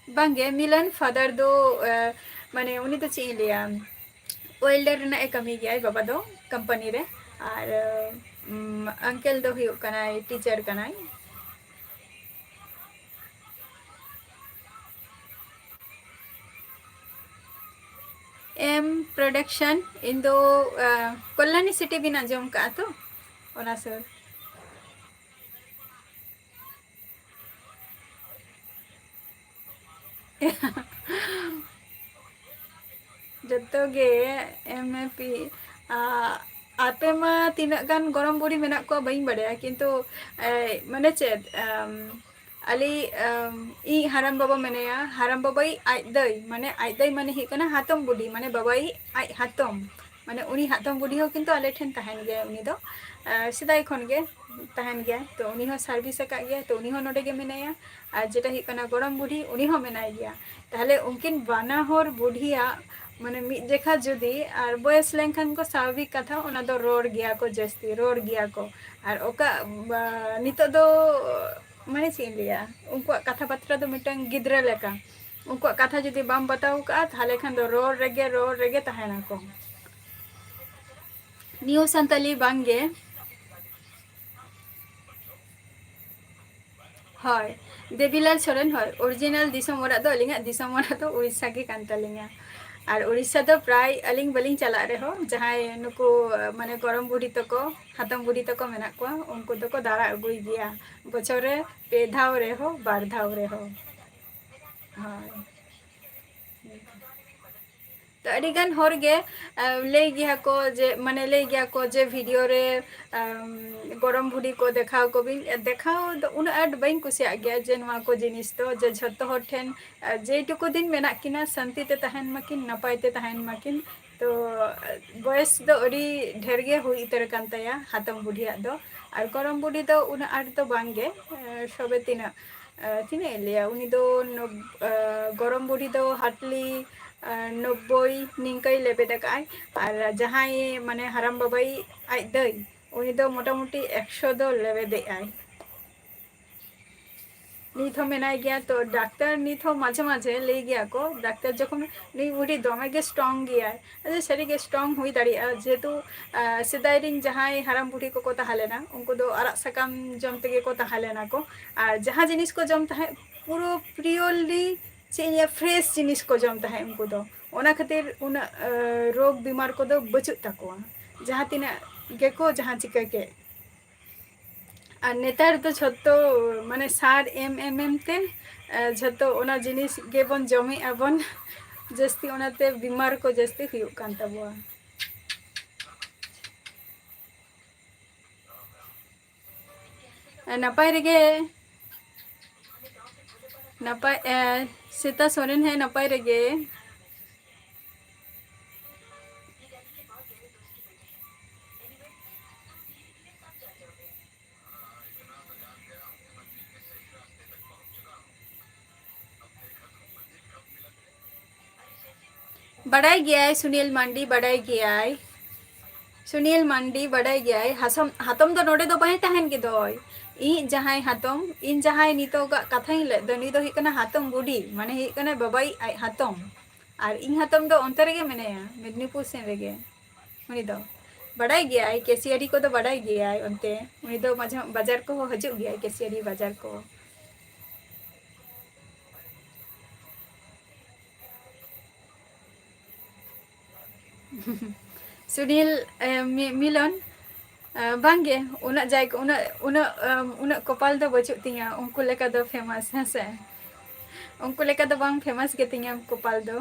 बांगे मिलन फादर दो माने उनी तो ची लिया वेल्डर ना कमी गया बाबा दो कंपनी रे और अंकल दो हुई कनाई टीचर कनाई एम प्रोडक्शन इन दो कल्याणी सिटी भी नाजम का तो ओना सर जतो गे एमएपी आपे मा तीना गान गरम बुड़ी मेना को बई बड़या किंतु माने चेद अली ई हाराम बाबा मेनेया हाराम बाबाई आज दई माने ही कना हातम बुड़ी माने बाबाई आज हातम माने उनी हातम बुड़ी हो किंतु आले ठेन तहन गया उनी दो सिदाई खन गे तहन गया तो उनी हो सर्विस का गया तो उनी हो नोडे गे मेनेया और जेटा ही कना गरम बुढ़ी उनी हो मेनाय गया ताहले उनकिन बाना होर बुढ़िया माने मिद देखा जुदी और बयस लेनखान को स्वाभाविक कथा ओना दो रोड गया को जस्ती रोड गया को और ओका नितो दो माने ची लिया उनको कथा पत्र दो मिटन गिद्रा लेका उनको कथा जुदी बाम बताऊ का थाले खान दो रोड रेगे तहना को न्यू संताली बांगे हय देवीलाल सोरेन हय ओरिजिनल दिसम ओरा दो अलिंगा दिसम ओरा दो उड़ीसा के कान तालिंगा और उड़ीसा तो प्राय अलिंग बलिंग चला रहे हो जहाँ नुको माने गरम बुढ़ी तको हातम बुढ़ी तको मेना को उनको तो दारा अगुई गया बचरे पे धाव रे हो बार धाव रे हो हाँ तो अड़ी गान होर गे ले गया को जे माने ले गया को जे वीडियो रे गरम बुढ़ी को देखाओ को भी देखाओ तो उन आड बइन कुसिया गया जे नवा को जिनिस तो जे झतो हर ठेन जे टुको दिन मेना किना शांति ते तहन मकिन नपाय ते तहन मकिन तो बयस दो अड़ी ढेर गे हुई इतर कान तया हातम बुढ़िया दो और गरम बुढ़ी दो उन आड तो बांगे सबे तीना तीना लिया उनी दो गरम बुढ़ी दो हाटली 90 निंकाई लेबेदकाय और जहां माने हाराम बाबाई आज दई उनी दो मोटामुटी 100 दो लेबेदेआय निथ मेनाय गया तो डाक्टर निथ माझे माझे ले गया को डाक्टर जखन नी बुढ़ी दमे गे स्ट्रंग गया अजे सरी गे स्ट्रंग हुई दाड़िया जेहेतु सेदाय रिन जहां हाराम बुढ़ी को तहालेना उनको दो अरा सकाम जम तेगे को तहालेना को और जहां जिनिस को जम तहे पूरा प्रियरली चे फ्रेश जिनिस को जम तहे उनको दो ओना खातिर उन रोग बीमार को दो बचुत तको जहां तिना गे को जहां चिका के और नेतार तो छतो माने सार एम ते छतो ओना जिनिस गेबन जमे आबन जस्ती ओनाते बीमार को जस्ती हुयुक कान तबवा नपाय रेगे नपाय सीता सोरेन है नपाय रेगे बड़ाई गया है सुनील मांडी बड़ाई गया है सुनील मांडी बड़ाई गया है हातम दो नोडे दो बाहे तहन के दोय इन जहां हातम इन जहां नितो कथा ले दो नी दो हुई कना हातम बुडी माने हुई कना बाबाई आई हातम और इन हातम दो अंतर गे मेनेया मेदिनीपुर सेन रेगे उनी दो बड़ाई गया केसियारी को तो बड़ाई गया अंते उनी दो माझे बाजार को हजू गया केसियारी बाजार को सुनील मिलन बांगे उना जायगा उना उना उना कपाल दो बचुक तिया उनको लेका दो फेमस है से उनको लेका दो बांग फेमस के तिया कपाल दो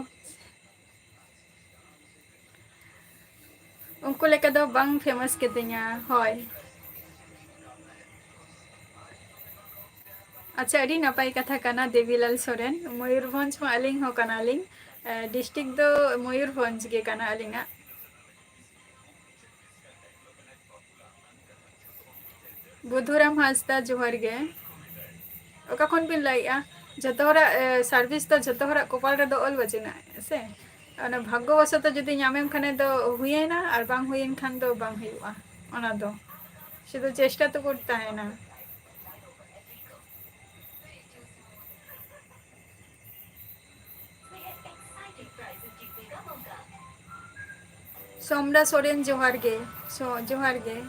उनको लेका दो बांग फेमस के तिया होय अच्छा अड़ी नपाई कथा कना देवीलाल सोरेन मयूरभंज में अलिंग हो कना लिंग डिस्ट्रिक्ट दो मयूरभंज के कना अलिंगा बुधुराम हांसदा जोहार गे ओका खन बिन लाइया जतोहरा सर्विस तो जतोहरा कपाल रे दो ऑल बचना से अना भाग्यवशत जदि नामेम खाने दो हुईना और बांग हुईन खान दो बांग हुआ ओना दो शुधु चेष्टा तो करता है ना सोमरा सोरेन जोहार गे जोहार गे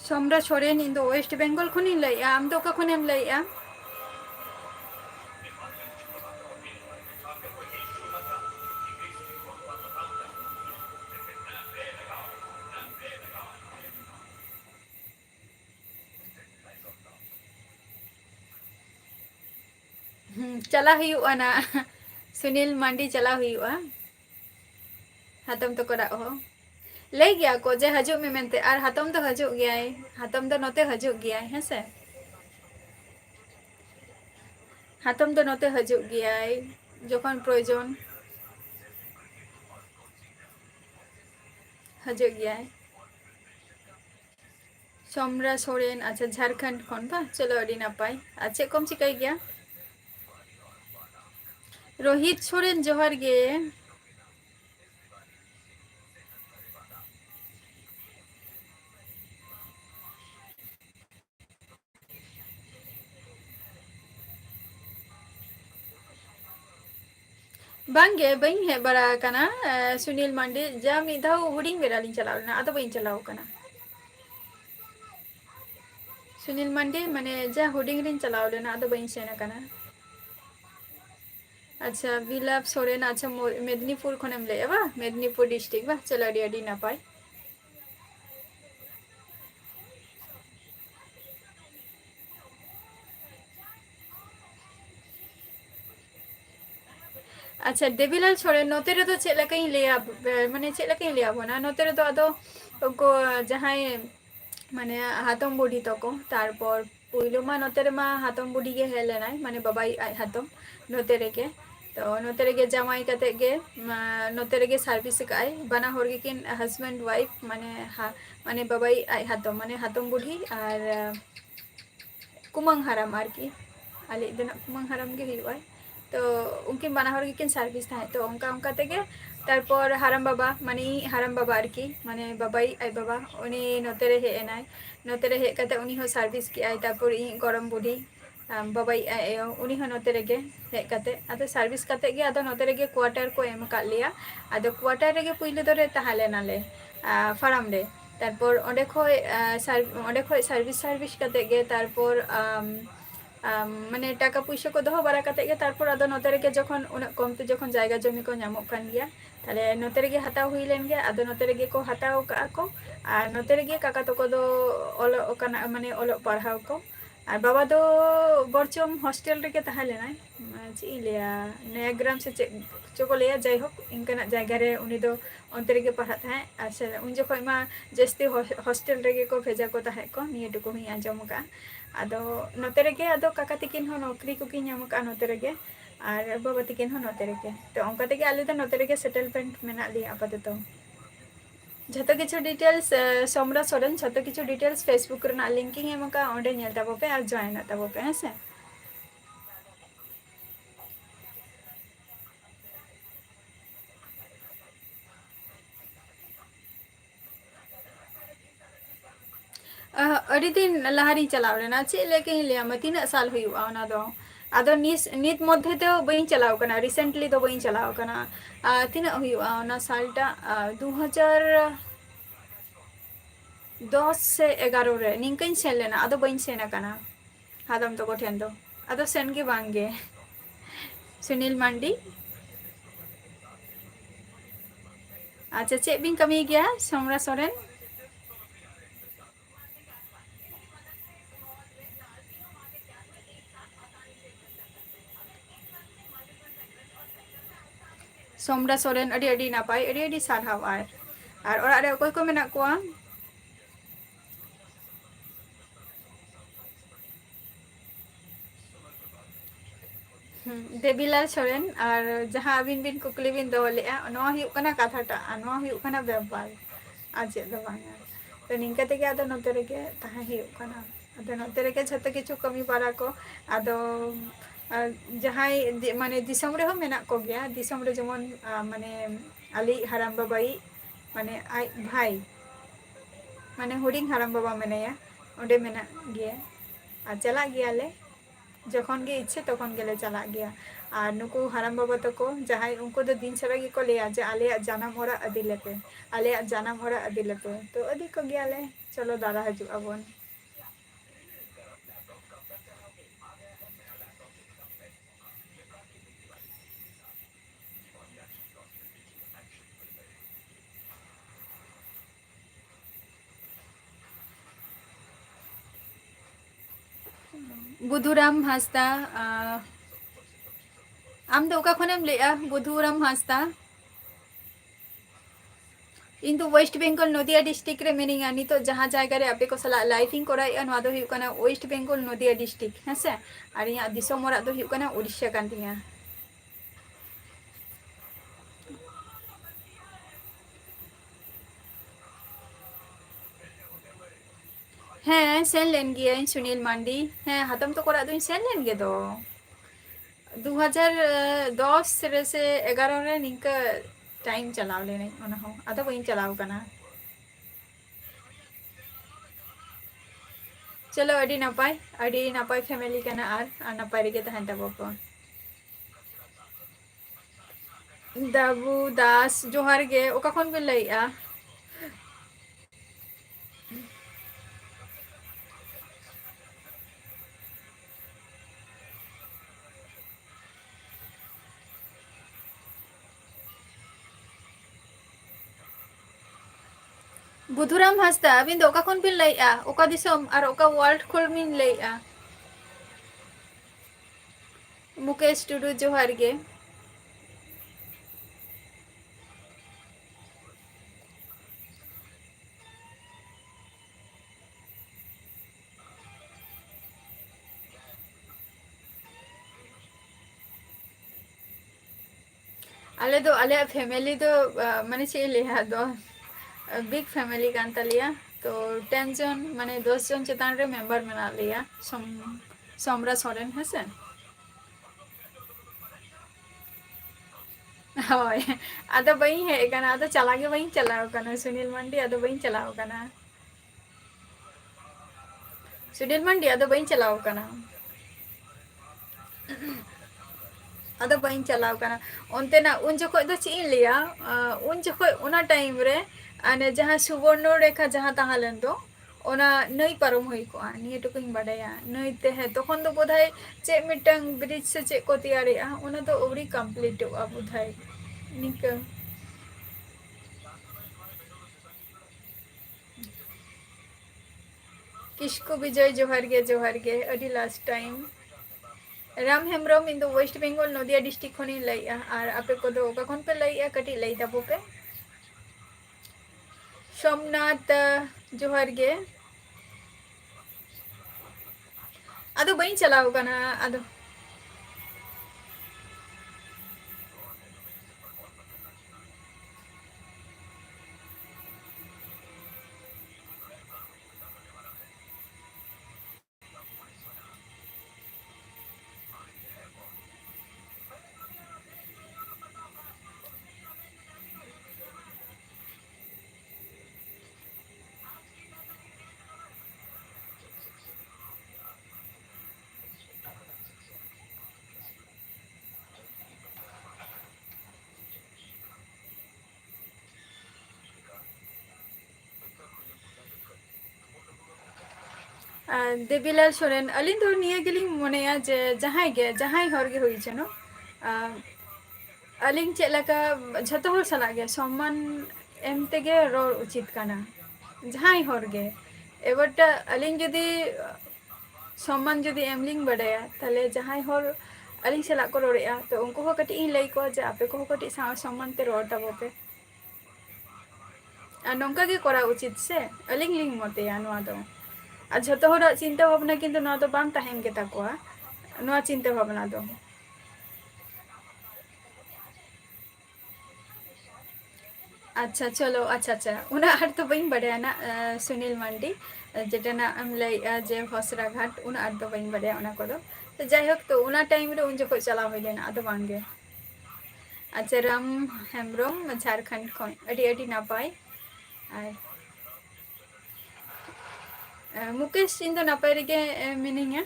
सोमरा सोरेन इन दो वेस्ट बेंगल खुनी लैया आम दो का खुनेम लैया चला हुआ ना सुनील मांडी चला हुआ हाथम तो करा हो ले गया को जे हजू में मेनते और हाथम तो हजू गया है हाथम तो नोते हजू गया है से हाथम तो नोते हजू गया है जोखन प्रयोजन हजू गया है सोमरा सोरेन अच्छा झारखंड खन बा चलो अड़ी नापाई अच्छा कम चिकाई गया रोहित सोरेन जोहार गे बांगे बई हे बड़ा कना सुनील मांडी जा मिधा हुडिंग बेरा लिंग चलाव ना आतो बई चलाव कना सुनील मांडी माने जा हुडिंग रिंग चलाव लेना आतो बई सेना कना अच्छा विलाप सोरेन अच्छा मेदिनीपुर खनेम ले बा मेदिनीपुर डिस्ट्रिक्ट बा चलो अड़ी अड़ी नापाई अच्छा देवीलाल छोड़े नोते रे तो चेक लकई लिया माने चेक लकई लिया बना नोते रे तो आदो को जहां माने हातम बुढ़ी तको तारपर पुइलो मा नोते रे मा हातम बुढ़ी गे हे लेनाय माने बाबाई आई हातम नोते रे के तो नोते रे गे जमाई कते गे नोते रे गे सर्विस काय बना होर गे किन हस्बैंड वाइफ माने बाबाई आई हातम माने हातम बुढ़ी और कुमंग हराम आरकी आले दिन कुमंग हराम गे हुआ तो उनकिन बना हर किन सर्विस था तो उनका उनका तेगे तारपर हाराम बाबा माने हाराम बाबा आरकी माने बाबाई आई बाबा उनी नोते रे हे एनाय नोते रे हे कते उनी हो सर्विस की आई तारपर इ गरम बुढ़ी बाबाई आई उनी हो नोते रे गे हे कते आदो सर्विस कते गे आदो नोते रे गे क्वार्टर को एम का लिया आदो क्वार्टर रे गे पुइले दरे ताहाले नाले फाराम रे तारपर ओंडे खय सर्विस कते गे तारपर माने टाका पैसा को दो बारा कते गे तारपर आदो नोते रे जखन उना कमते जखन जायगा जमी को नामक कान गया ताले नोते रे हताव हुई लेन गया आदो नोते रे को हताव का को और नोते रे काका तको दो ओलो काना माने ओलो पढ़ाव को और बाबा दो बरचम हॉस्टेल रे के तहा लेना ची लिया नया ग्राम से चो को लिया जायहोक इनकाना जायगा रे उनी दो onte rege पढ़ा था अच्छा उन जो मा जस्ती हॉस्टल रेगे को भेजा को ताहे को निये टुकु ही आंजम का आदो नोते रेगे आदो काका तिकिन हो नौकरी को की नाम का नोते रेगे और बाबा तिकिन हो नोते रेगे तो उनका तेगे आले तो नोते रेगे सेटलमेंट मेना लिया आपाततो झतो किछु डिटेल्स सोमरा सोरेन झतो किछु डिटेल्स फेसबुक रे ना लिंकिंग एम का ओंडे नेल ताबो पे और जॉइन ताबो पे हेसे अड़ी दिन लहारी चलाव लेना चे लेके लिया म तीन साल हुआ ओना दो आदो नित मध्य तो बई चलाव कना रिसेंटली तो बई चलाव कना तीन हुआ ओना सालटा 2010 से 11 रे निंकन सेन लेना आदो बई सेना कना हादम तो को ठेन दो आदो सेन के बांगे सुनील मांडी अच्छा चे बिन कमी गया सोमरा सोरेन सोमरा सोरेन अड़ी अड़ी नापाय अड़ी अड़ी सारहाव और ओरा रे कोई को मेना कोआ देवीलाल सोरेन और जहाँ अबिन बिन कुकली बिन दोलेआ नोआ हुयु कना काथाटा नोआ हुयु कना व्यापार आज दो बांगा तो निंका तेगे आदो नोते रेगे ताहा हुयु कना आदो नोते रेगे झतो किछु कमी पारा को आदो जहाँ माने दिसम रे हो मेना को गया दिसम रे जेमन माने आली हराम बाबाई माने आई भाई माने हुडिंग हराम बाबा मेनेया ओंडे मेना गया आ चला गया ले जखन गे इच्छे तखन गेले चला गया और नुकु हराम बाबा तको जहाँ उनको दो दिन सरा को लिया जे आले जानाम ओरा अदी लेते आले जानाम ओरा अदी लेते तो अदी को गया ले चलो दादा हजू अबन बुधुराम हासदा आम दो का खनेम लेया बुधुराम हासदा इन तो वेस्ट बेंगल नदिया डिस्ट्रिक्ट रे मिनिंगा नी तो जहाँ जायगा रे आपे को सला लाइफिंग कोराई नवा दो हुयु कना वेस्ट बेंगल नदिया डिस्ट्रिक्ट हेसे और यहाँ दिसोम ओरा दो हुयु कना उड़ीसा कान तिया हाँ सेन लेन गया सुनील मांडी हाँ हाथम तो कोरा दूँ सेन लेन गे दो 2010 रे से 11 रे निंका टाइम चलाव लेने ओना हो आदो बई चलाव कना चलो अड़ी नापाय फैमिली कना आर नापाय रेगे तहन ताबो को दाबू दास जोहार गे ओका खन बिन लइआ बुधुराम हासदा अबिन दो ओका खन बिन लइआ ओका दिसम और ओका वर्ल्ड खोल बिन लइआ मुकेश टुडू जोहार गे आले फैमिली तो माने चे लिया दो बिग फैमिली कान तलिया तो 10 जन माने 10 जन चेतान रे मेंबर मेना लिया सोमरा सोरेन हेसे होय आदो बई है कना आदो चला गे बई चलाओ कना सुनील मंडी आदो बई चलाओ कना सुनील मंडी आदो बई चलाओ कना आदो बई चलाओ कना ओनते ना उन जखो दो ची लिया उन जखो ओना टाइम रे आने जहाँ सुवर्ण रेखा जहाँ ताहालेन दो ओना नई पारम हुई को निये टुकुኝ बाडाया नई ते है तखन दो बोधाय चे मिटंग ब्रिज से चे को तैयारिया ओना तो ओरी कंप्लीट आ बोधाय निका किसको विजय जोहार गे अडी लास्ट टाइम राम हेम्ब्रम इन वेस्ट बेंगल नदिया डिस्ट्रिक्ट खन लैया और आपे को दो ओका खन पे लैया कटी लई ताबो पे सोमनाथ जोहर गे अदो बई चलाव कना अदो देवीलाल सोरेन अली दो निया गेली मनेया जे जहाई हर गे हुई छनो अलिंग चेलका झतो हर सला गे सम्मान एम तेगे रोड उचित काना जहाई हर गे एबटा अलिंग जदी सम्मान जदी एमलिंग बडाया ताले जहाई हर अलिंग सला को रोड़ेया तो उनको हो कटी इन लई को जे आपे को कटी सम्मान ते रोड ताबो पे आ नोंका गे करा उचित से अलिंग लिंग मतेया नोआ दो और झतो हर चिंता भावना किंतु नोआ दो बांग ताहेन गे ताकोआ नोआ चिंता भावना दो अच्छा चलो अच्छा अच्छा उना आर तो बई बड़े ना सुनील मंडी जेटा ना हम लई जे हसरा घाट उना आर तो बई बड़े उना को तो जाय होक तो उना टाइम रे उन जको चला होय लेना आदो बांगे अच्छा राम हेम्ब्रम झारखंड खन अडी अडी नापाय आर मुकेश इन दो नापाय रे गे मिनिया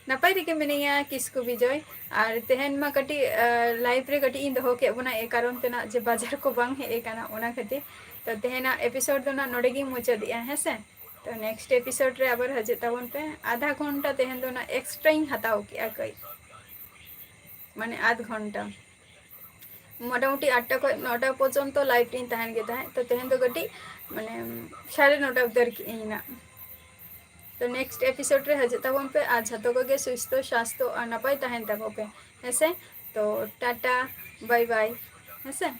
नापाय रे गे मिनिया किसको विजय और तेहन मा कटी लाइव रे कटी इन दो के बना ए कारण तेना जे बाजार को बांग हे काना ओना खातिर तो तेहना एपिसोड दो ना नोडे गी मुचादिया है से तो नेक्स्ट एपिसोड रे आबर हजे ताबन पे आधा घंटा तेहन दो ना एक्स्ट्रा इन हताओ किया कई माने आध घंटा मोटामुटी 8टा खय 9टा पर्यंत लाइव इन तहन गे ताहे तो तेहन दो कटी माने 9:30 उतर की इना तो नेक्स्ट एपिसोड रे हजे ताबन पे आज हतो को गे सुस्थो स्वास्थ्य और नपाय तहन ताबो पे ऐसे तो टाटा बाय बाय ऐसे